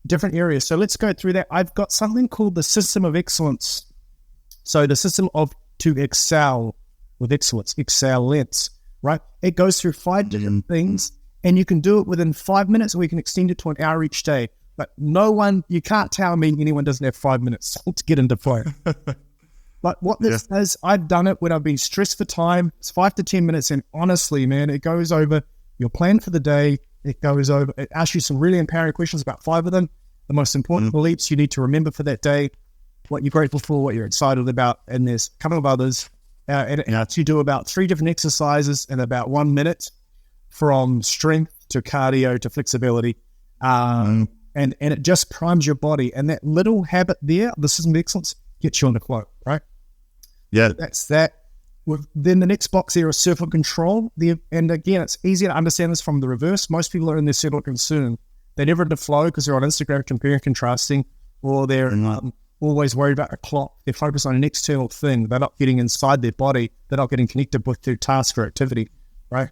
different areas. So let's go through that. I've got something called the system of excellence. So the system of to excel with excellence, right? It goes through 5 different things, and you can do it within 5 minutes, or we can extend it to an hour each day. But you can't tell me anyone doesn't have 5 minutes to get into flow. But what this does, I've done it when I've been stressed for time. It's 5 to 10 minutes, and honestly, man, it goes over your plan for the day. It asks you some really empowering questions, about 5 of them. The most important beliefs you need to remember for that day, what you're grateful for, what you're excited about, and there's a couple of others. And you do about 3 different exercises in about 1 minute, from strength to cardio to flexibility. And it just primes your body. And that little habit there, the system of excellence, gets you on the flow, right? Yeah. So that's that. Then the next box there is circle of control. And again, it's easier to understand this from the reverse. Most people are in their circle of concern. They're never in the flow because they're on Instagram comparing, contrasting, or they're always worried about a clock. They're focused on an external thing. They're not getting inside their body. They're not getting connected with their task or activity, right?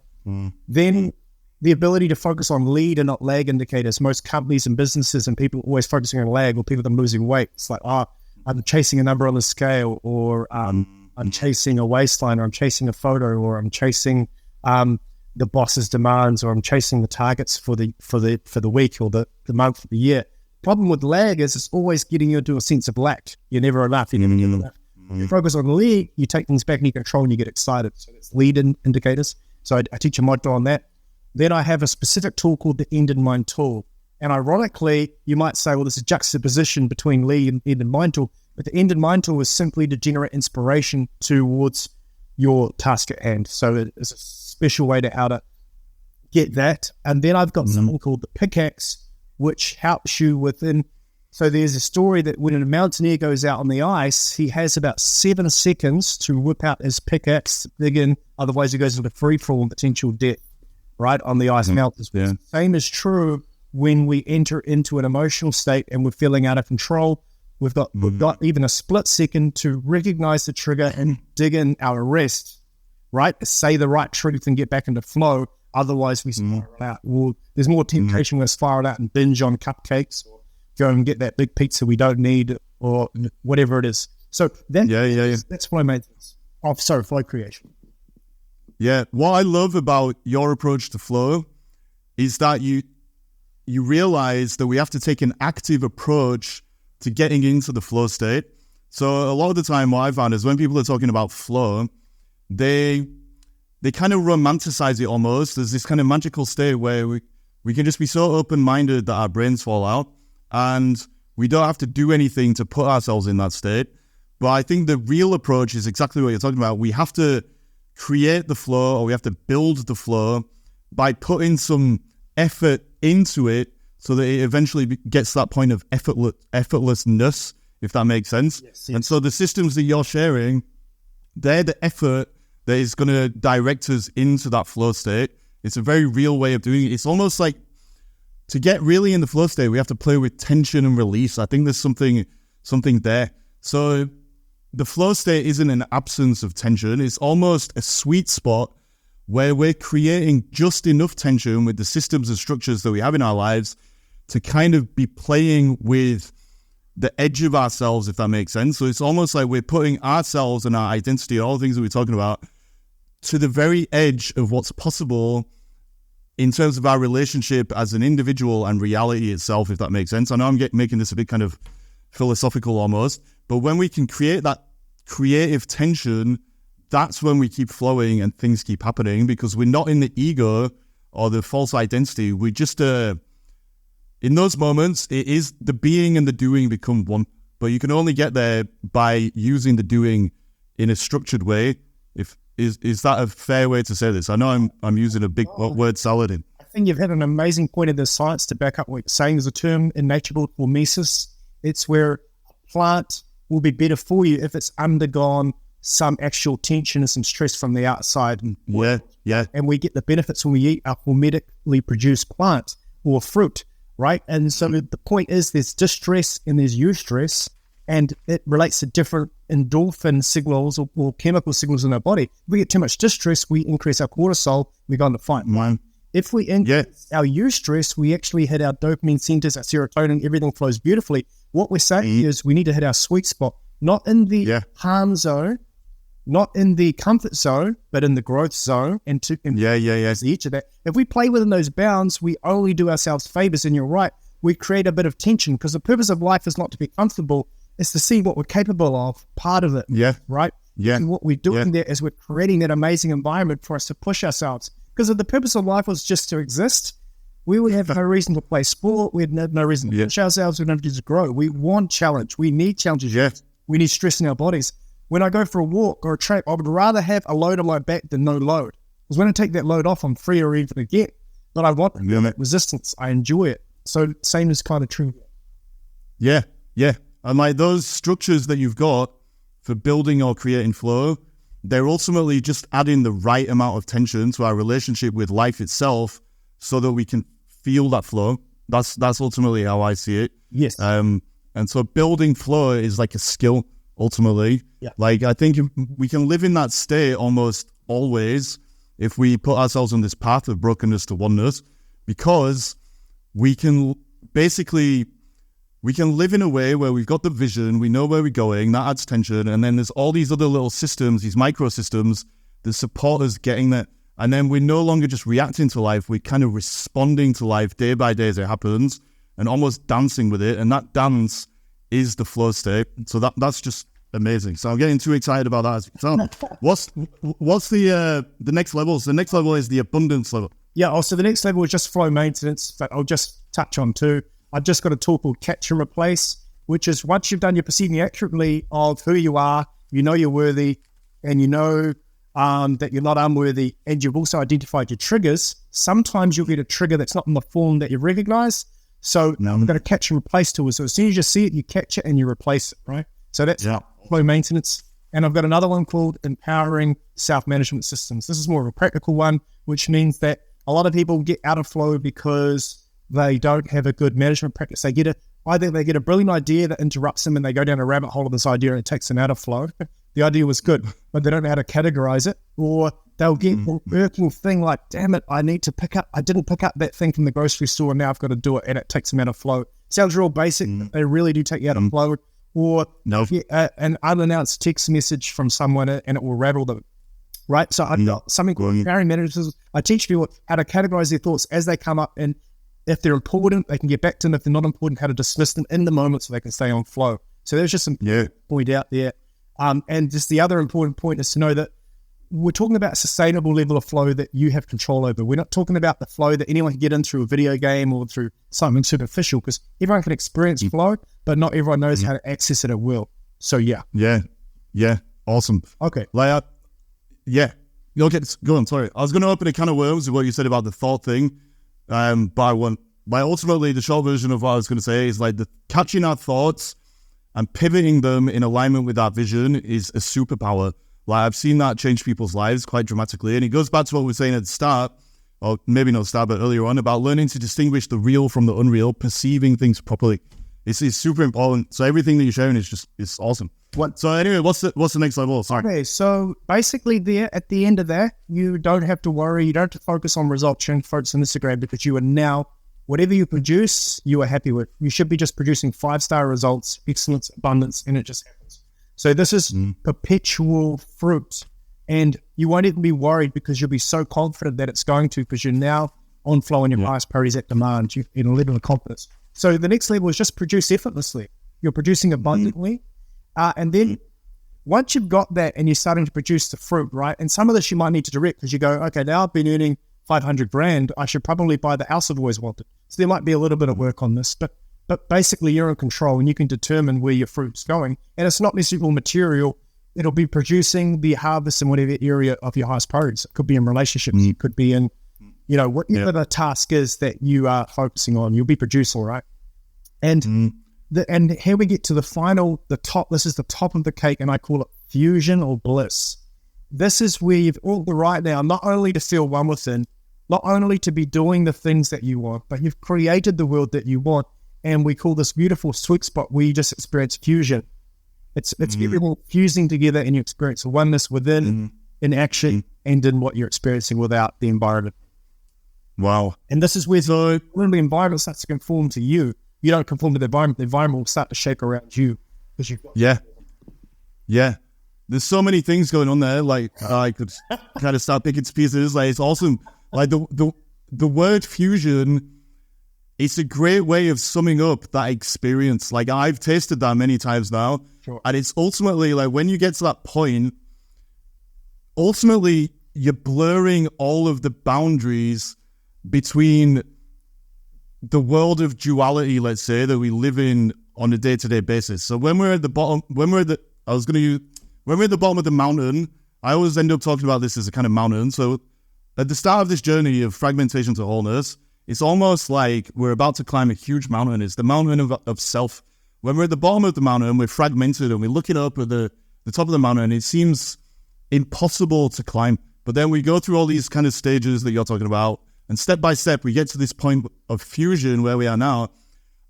Then the ability to focus on lead and not lag indicators. Most companies and businesses and people are always focusing on lag, or people that are losing weight. It's like, I'm chasing a number on the scale, or I'm chasing a waistline, or I'm chasing a photo, or I'm chasing the boss's demands, or I'm chasing the targets for the week or the month or the year. Problem with lag is it's always getting you into a sense of lack. You're never enough. You're never enough. You focus on lead, you take things back in your control, and you get excited. So that's lead indicators. So I teach a module on that. Then I have a specific tool called the End in Mind tool. And ironically, you might say, well, there's a juxtaposition between lead and End in Mind tool. But the End in Mind tool is simply to generate inspiration towards your task at hand. So it's a special way to how to get that. And then I've got something called the pickaxe, which helps you within. So there's a story that when a mountaineer goes out on the ice, he has about 7 seconds to whip out his pickaxe to dig in. Otherwise, he goes into free fall and potential death, right, on the ice mountains. Yeah. Same is true when we enter into an emotional state and we're feeling out of control. We've got even a split second to recognize the trigger and dig in our arrest, right? Say the right truth and get back into flow. Otherwise, we spiral out. Well, there's more temptation when we spiral out and binge on cupcakes, or go and get that big pizza we don't need, or whatever it is. So that's what I made this. Flow creation. Yeah, what I love about your approach to flow is that you realize that we have to take an active approach to getting into the flow state. So a lot of the time what I found is when people are talking about flow, they kind of romanticize it almost. There's this kind of magical state where we can just be so open-minded that our brains fall out, and we don't have to do anything to put ourselves in that state. But I think the real approach is exactly what you're talking about. We have to create the flow, or we have to build the flow by putting some effort into it so that it eventually gets to that point of effortlessness, if that makes sense. Yes. And so the systems that you're sharing, they're the effort that is going to direct us into that flow state. It's a very real way of doing it. It's almost like to get really in the flow state, we have to play with tension and release. I think there's something there. So the flow state isn't an absence of tension. It's almost a sweet spot where we're creating just enough tension with the systems and structures that we have in our lives to kind of be playing with the edge of ourselves, if that makes sense. So it's almost like we're putting ourselves and our identity, all the things that we're talking about, to the very edge of what's possible in terms of our relationship as an individual and reality itself, if that makes sense. I know I'm making this a bit kind of philosophical almost, but when we can create that creative tension, that's when we keep flowing and things keep happening, because we're not in the ego or the false identity. We just, in those moments, it is the being and the doing become one, but you can only get there by using the doing in a structured way. Is that a fair way to say this? I know I'm using a big word salad in. I think you've had an amazing point in the science to back up what you're saying. There's a term in nature called hormesis. It's where a plant will be better for you if it's undergone some actual tension and some stress from the outside. Yeah. And we get the benefits when we eat a hormetically produced plant or fruit, right? And so the point is there's distress and there's eustress, and it relates to different endorphin signals or chemical signals in our body. If we get too much distress, we increase our cortisol, we go into fight. If we increase our eustress, we actually hit our dopamine centers, our serotonin, everything flows beautifully. What we're saying is we need to hit our sweet spot, not in the harm zone, not in the comfort zone, but in the growth zone. And each of that. If we play within those bounds, we only do ourselves favors. And you're right, we create a bit of tension, because the purpose of life is not to be comfortable, it's to see what we're capable of, part of it. Right? And what we're doing there is we're creating that amazing environment for us to push ourselves. Because if the purpose of life was just to exist, we would have no reason to play sport. We'd have no reason to push ourselves. We'd have to just grow. We want challenge. We need challenges. We need stress in our bodies. When I go for a walk or a trek, I would rather have a load on my back than no load. Because when I take that load off, I'm freer even again. But I want resistance. I enjoy it. So same is kind of true. And like those structures that you've got for building or creating flow, they're ultimately just adding the right amount of tension to our relationship with life itself so that we can feel that flow. That's ultimately how I see it. Yes. And so building flow is like a skill, ultimately. Like I think we can live in that state almost always if we put ourselves on this path of brokenness to oneness, because we can live in a way where we've got the vision, we know where we're going, that adds tension, and then there's all these other little systems, these micro systems that support us getting there. And then we're no longer just reacting to life, we're kind of responding to life day by day as it happens and almost dancing with it. And that dance is the flow state. So that's just amazing. So I'm getting too excited about that. So what's the next level? So the next level is the abundance level. So the next level is just flow maintenance, but I'll just touch on two. I've just got a tool called catch and replace, which is once you've done your perceiving accurately of who you are, you know you're worthy, and you know that you're not unworthy, and you've also identified your triggers. Sometimes you'll get a trigger that's not in the form that you recognize. So we've got a catch and replace tool. So as soon as you see it, you catch it and you replace it, right? So that's flow maintenance. And I've got another one called empowering self-management systems. This is more of a practical one, which means that a lot of people get out of flow because they don't have a good management practice. Either they get a brilliant idea that interrupts them and they go down a rabbit hole of this idea and it takes them out of flow. The idea was good, but they don't know how to categorize it. Or they'll get an irking thing like, damn it, I didn't pick up that thing from the grocery store and now I've got to do it, and it takes them out of flow. Sounds real basic, but they really do take you out of flow. Or an unannounced text message from someone and it will rattle them. Right? So I've got something called empowering managers. I teach people how to categorize their thoughts as they come up, and if they're important, they can get back to them. If they're not important, how to dismiss them in the moment so they can stay on flow. So there's just some point out there. And just the other important point is to know that we're talking about a sustainable level of flow that you have control over. We're not talking about the flow that anyone can get in through a video game or through something superficial, because everyone can experience flow, but not everyone knows how to access it at will. So awesome. Okay. Go on, sorry. I was going to open a can of worms with what you said about the thought thing. But ultimately, the short version of what I was going to say is like catching our thoughts and pivoting them in alignment with our vision is a superpower. Like I've seen that change people's lives quite dramatically. And it goes back to what we were saying at the start, or maybe not start, but earlier on, about learning to distinguish the real from the unreal, perceiving things properly. It's super important. So everything that you're sharing is awesome. So anyway, what's the next level? Sorry. Okay, so basically at the end of that, you don't have to worry. You don't have to focus on results. You don't have to focus on Instagram, because you are now, whatever you produce, you are happy with. You should be just producing 5-star results, excellence, abundance, and it just happens. So this is perpetual fruit. And you won't even be worried because you'll be so confident that it's going to, because you're now on flow and your highest priorities at demand. You're in a level of confidence. So the next level is just produce effortlessly. You're producing abundantly. And then once you've got that and you're starting to produce the fruit, right? And some of this you might need to direct, because you go, okay, now I've been earning 500 grand. I should probably buy the house I've always wanted. So there might be a little bit of work on this, but basically you're in control and you can determine where your fruit's going. And it's not necessarily material. It'll be producing the harvest in whatever area of your highest priorities. It could be in relationships. It could be in, whatever the task is that you are focusing on, you'll be producing, right? And and here we get to the top. This is the top of the cake, and I call it fusion or bliss. This is where you've all the right now, not only to feel one within, not only to be doing the things that you want, but you've created the world that you want. And we call this beautiful sweet spot where you just experience fusion. It's everything fusing together, and you experience oneness within, in action, and in what you're experiencing without the environment. Wow. And this is where when the environment starts to conform to you, you don't conform to the environment will start to shape around you. Yeah. There's so many things going on there. Like I could kind of start picking to pieces. Like it's awesome. Like the word fusion, it's a great way of summing up that experience. Like I've tasted that many times now. Sure. And it's ultimately like when you get to that point, ultimately you're blurring all of the boundaries between the world of duality, let's say, that we live in on a day-to-day basis. So when we're at the bottom, when we're at the bottom of the mountain, I always end up talking about this as a kind of mountain. So at the start of this journey of fragmentation to wholeness, it's almost like we're about to climb a huge mountain. It's the mountain of self. When we're at the bottom of the mountain, we're fragmented and we're looking up at the top of the mountain. It seems impossible to climb. But then we go through all these kind of stages that you're talking about. And step by step, we get to this point of fusion where we are now.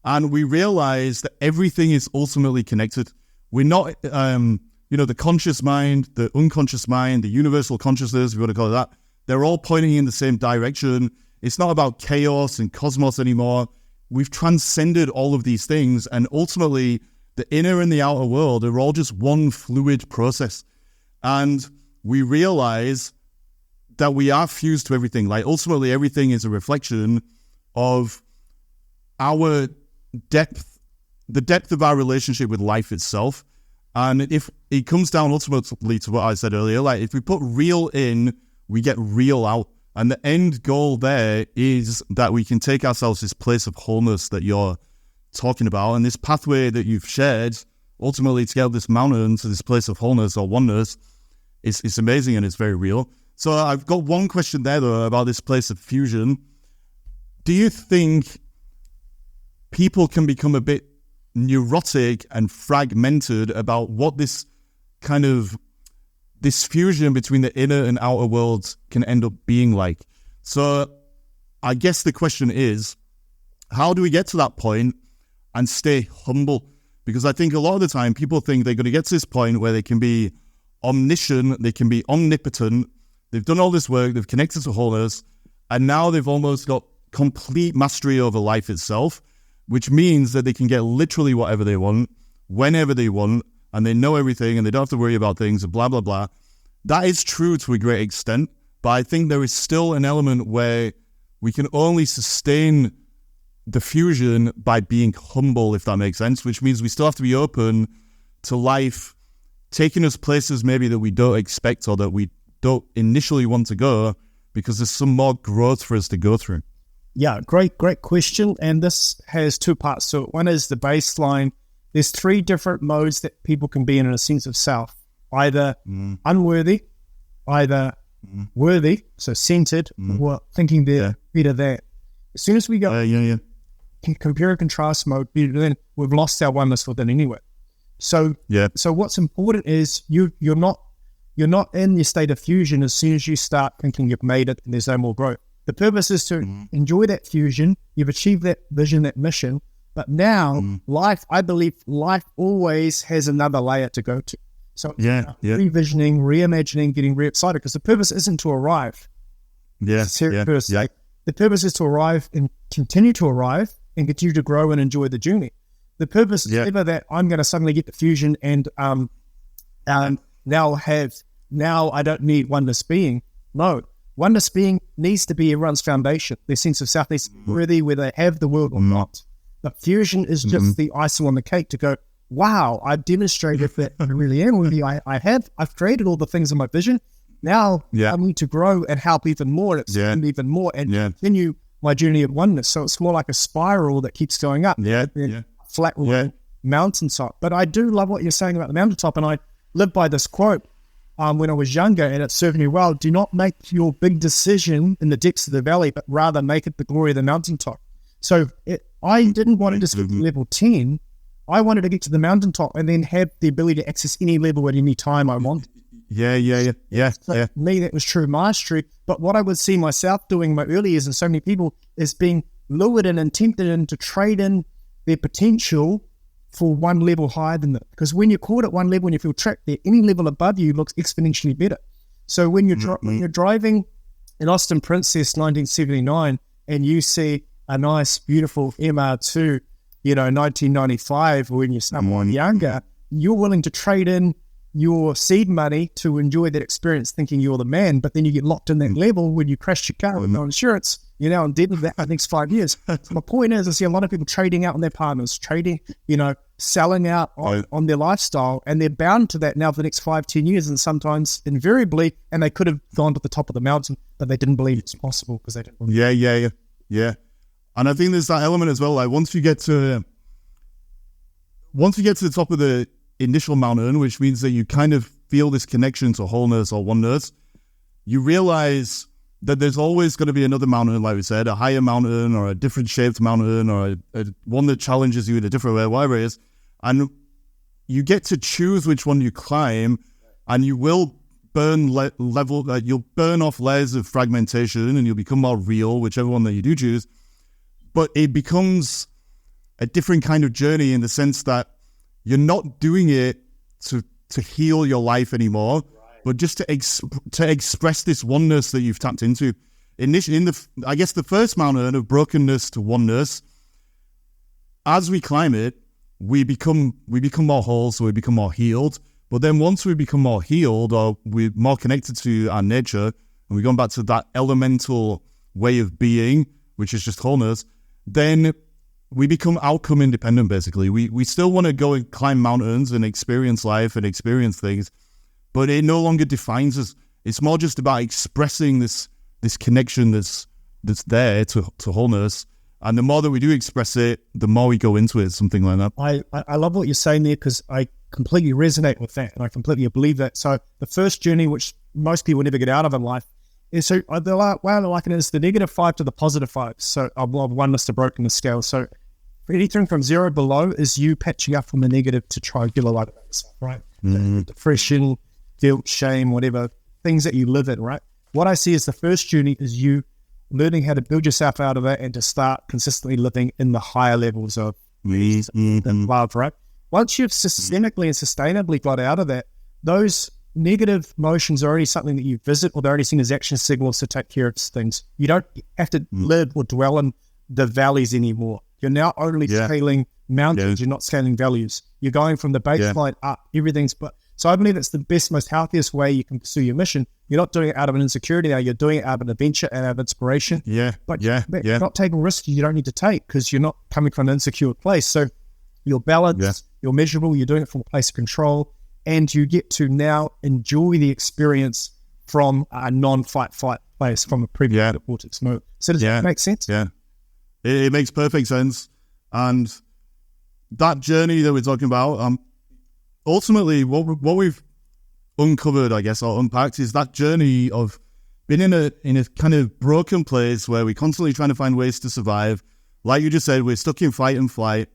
And we realize that everything is ultimately connected. We're not, the conscious mind, the unconscious mind, the universal consciousness, if you want to call it that, they're all pointing in the same direction. It's not about chaos and cosmos anymore. We've transcended all of these things. And ultimately, the inner and the outer world are all just one fluid process. And we realize that we are fused to everything. Like ultimately everything is a reflection of our depth, the depth of our relationship with life itself. And if it comes down ultimately to what I said earlier, like if we put real in, we get real out. And the end goal there is that we can take ourselves this place of wholeness that you're talking about. And this pathway that you've shared, ultimately to get up this mountain to this place of wholeness or oneness, it's amazing and it's very real. So I've got one question there, though, about this place of fusion. Do you think people can become a bit neurotic and fragmented about what this fusion between the inner and outer worlds can end up being like? So I guess the question is, how do we get to that point and stay humble? Because I think a lot of the time people think they're going to get to this point where they can be omniscient, they can be omnipotent, they've done all this work, they've connected to wholeness, and now they've almost got complete mastery over life itself, which means that they can get literally whatever they want, whenever they want, and they know everything, and they don't have to worry about things, and blah, blah, blah. That is true to a great extent, but I think there is still an element where we can only sustain the fusion by being humble, if that makes sense, which means we still have to be open to life taking us places maybe that we don't expect or that we don't initially want to go, because there's some more growth for us to go through. Yeah, great question. And this has two parts. So one is the baseline. There's three different modes that people can be in a sense of self. Either unworthy, either worthy, so centered, or thinking they're better than. As soon as we go compare and contrast mode, then we've lost our oneness within anyway. So what's important is you're not in your state of fusion as soon as you start thinking you've made it and there's no more growth. The purpose is to enjoy that fusion. You've achieved that vision, that mission. But now I believe life always has another layer to go to. So revisioning, reimagining, getting re-excited, because the purpose isn't to arrive. The purpose is to arrive and continue to arrive and continue to grow and enjoy the journey. The purpose is never that I'm going to suddenly get the fusion and now I don't need oneness being. No, oneness being needs to be everyone's foundation. Their sense of self needs to be worthy, whether they have the world or not. The fusion is just the icing on the cake to go, wow, I've demonstrated that I really am worthy. I've created all the things in my vision. Now I need to grow and help even more, even more, and continue my journey of oneness. So it's more like a spiral that keeps going up. Flat mountaintop. But I do love what you're saying about the mountaintop, and I live by this quote when I was younger, and it served me well. Do not make your big decision in the depths of the valley, but rather make it the glory of the mountaintop. So I didn't want to just get to level 10. I wanted to get to the mountaintop and then have the ability to access any level at any time I want. So me, that was true mastery. But what I would see myself doing in my early years, and so many people, is being lured in and tempted in to trade in their potential for one level higher than that. Because when you're caught at one level and you feel trapped there, any level above you looks exponentially better. So when you're driving in Austin Princess 1979 and you see a nice, beautiful MR2, 1995 when you're somewhat younger, you're willing to trade in your seed money to enjoy that experience thinking you're the man, but then you get locked in that level when you crash your car with no insurance, you're now in debt for the next 5 years. So my point is, I see a lot of people trading out on their partners, trading, selling out on their lifestyle, and they're bound to that now for the next 5-10 years, and sometimes invariably, and they could have gone to the top of the mountain, but they didn't believe it's possible because they didn't believe Yeah. And I think there's that element as well, like once you get to the top of the initial mountain, which means that you kind of feel this connection to wholeness or oneness, you realize that there's always going to be another mountain, like we said, a higher mountain or a different shaped mountain or a one that challenges you in a different way, whatever it is. And you get to choose which one you climb, and you will burn you'll burn off layers of fragmentation and you'll become more real, whichever one that you do choose. But it becomes a different kind of journey in the sense that you're not doing it to heal your life anymore, but just to express this oneness that you've tapped into. I guess the first mountain of brokenness to oneness, as we climb it, we become more whole, so we become more healed. But then once we become more healed, or we're more connected to our nature, and we're going back to that elemental way of being, which is just wholeness, then we become outcome independent, basically. We still want to go and climb mountains and experience life and experience things, but it no longer defines us. It's more just about expressing this connection that's there to wholeness. And the more that we do express it, the more we go into it, something like that. I love what you're saying there, because I completely resonate with that, and I completely believe that. So the first journey, which most people never get out of in life, is the way I like it is the -5 to the +5. So of oneness to brokenness scale. So anything from 0 below is you patching up from the negative to try and feel a light about yourself, right? Mm-hmm. Depression, guilt, shame, whatever, things that you live in, right? What I see as the first journey is you learning how to build yourself out of it and to start consistently living in the higher levels of love, right? Once you've systemically and sustainably got out of that, those negative emotions are already something that you visit, or they're already seen as action signals to take care of things. You don't have to live or dwell in the valleys anymore. You're now only scaling mountains. You're not scaling values. You're going from the baseline up. So I believe it's the best, most healthiest way you can pursue your mission. You're not doing it out of an insecurity now. You're doing it out of an adventure and out of inspiration. But you're not taking risks you don't need to take, because you're not coming from an insecure place. So you're balanced, you're measurable, you're doing it from a place of control, and you get to now enjoy the experience from a non-fight place, from a previous vortex mode. So does that make sense? Yeah. It makes perfect sense. And that journey that we're talking about, ultimately what we've uncovered, I guess, or unpacked, is that journey of being in a kind of broken place where we're constantly trying to find ways to survive. Like you just said, we're stuck in fight and flight.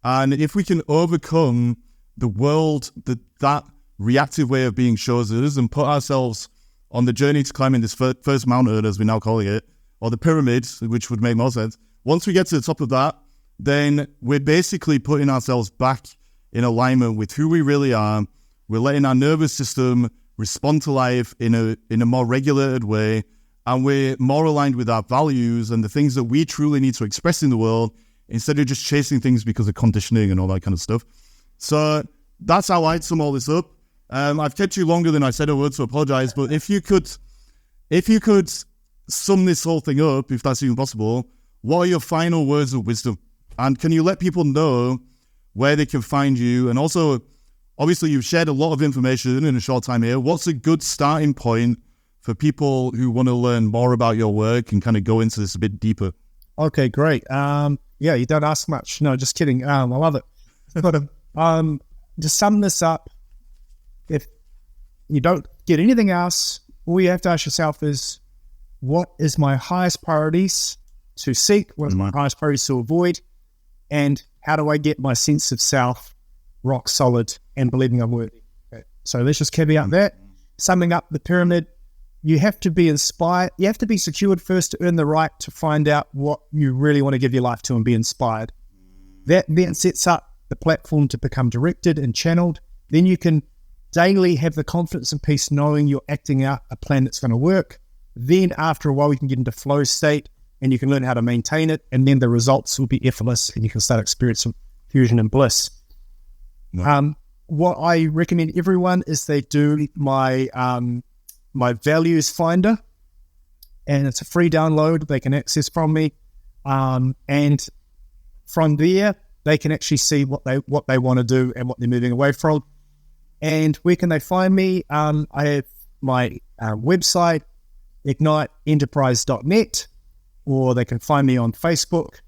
And if we can overcome the world that reactive way of being shows us, and put ourselves on the journey to climbing this first mountain, as we're now calling it, or the pyramid, which would make more sense. Once we get to the top of that, then we're basically putting ourselves back in alignment with who we really are. We're letting our nervous system respond to life in a more regulated way, and we're more aligned with our values and the things that we truly need to express in the world, instead of just chasing things because of conditioning and all that kind of stuff. So that's how I'd sum all this up. I've kept you longer than I said I would, so apologize. But if you could sum this whole thing up, if that's even possible, what are your final words of wisdom? And can you let people know where they can find you? And also, obviously, you've shared a lot of information in a short time here. What's a good starting point for people who want to learn more about your work and kind of go into this a bit deeper? Okay, great. You don't ask much. No, just kidding. I love it. But to sum this up, if you don't get anything else, all you have to ask yourself is, what is my highest priorities to seek? What is my highest priorities to avoid? And how do I get my sense of self rock solid and believing I'm worthy? Okay. So let's just caveat that. Summing up the pyramid, you have to be inspired. You have to be secured first to earn the right to find out what you really want to give your life to and be inspired. That then sets up the platform to become directed and channeled. Then you can daily have the confidence and peace knowing you're acting out a plan that's going to work. Then after a while, you can get into flow state and you can learn how to maintain it. And then the results will be effortless and you can start experiencing fusion and bliss. No. What I recommend everyone is they do my my values finder, and it's a free download they can access from me. And from there, they can actually see what they want to do and what they're moving away from. And where can they find me? I have my website, igniteenterprise.net, or they can find me on Facebook,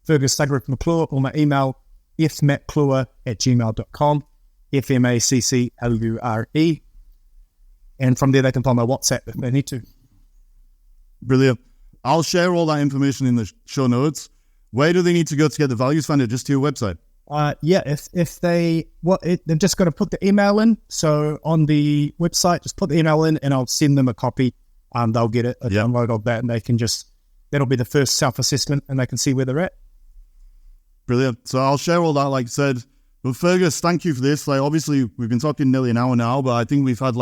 Fergus MacClure, or my email, fmacClure@gmail.com, FMACCLURE. And from there, they can find my WhatsApp if they need to. Brilliant. I'll share all that information in the show notes. Where do they need to go to get the values finder? Just to your website? If they've just got to put the email in. So on the website, just put the email in and I'll send them a copy. They'll get a download of that and they can that'll be the first self-assessment and they can see where they're at. Brilliant. So I'll share all that, like I said. But Fergus, thank you for this. Like, obviously, we've been talking nearly an hour now, but I think we've had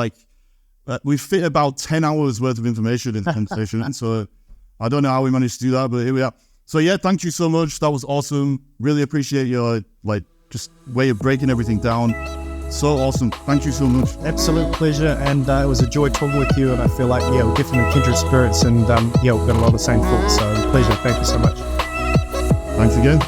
we've fit about 10 hours worth of information in the conversation. So I don't know how we managed to do that, but here we are. So yeah, thank you so much. That was awesome. Really appreciate your just way of breaking everything down. So awesome. Thank you so much. Absolute pleasure. And it was a joy talking with you. And I feel like, we're definitely kindred spirits and we've got a lot of the same thoughts. So pleasure. Thank you so much. Thanks again.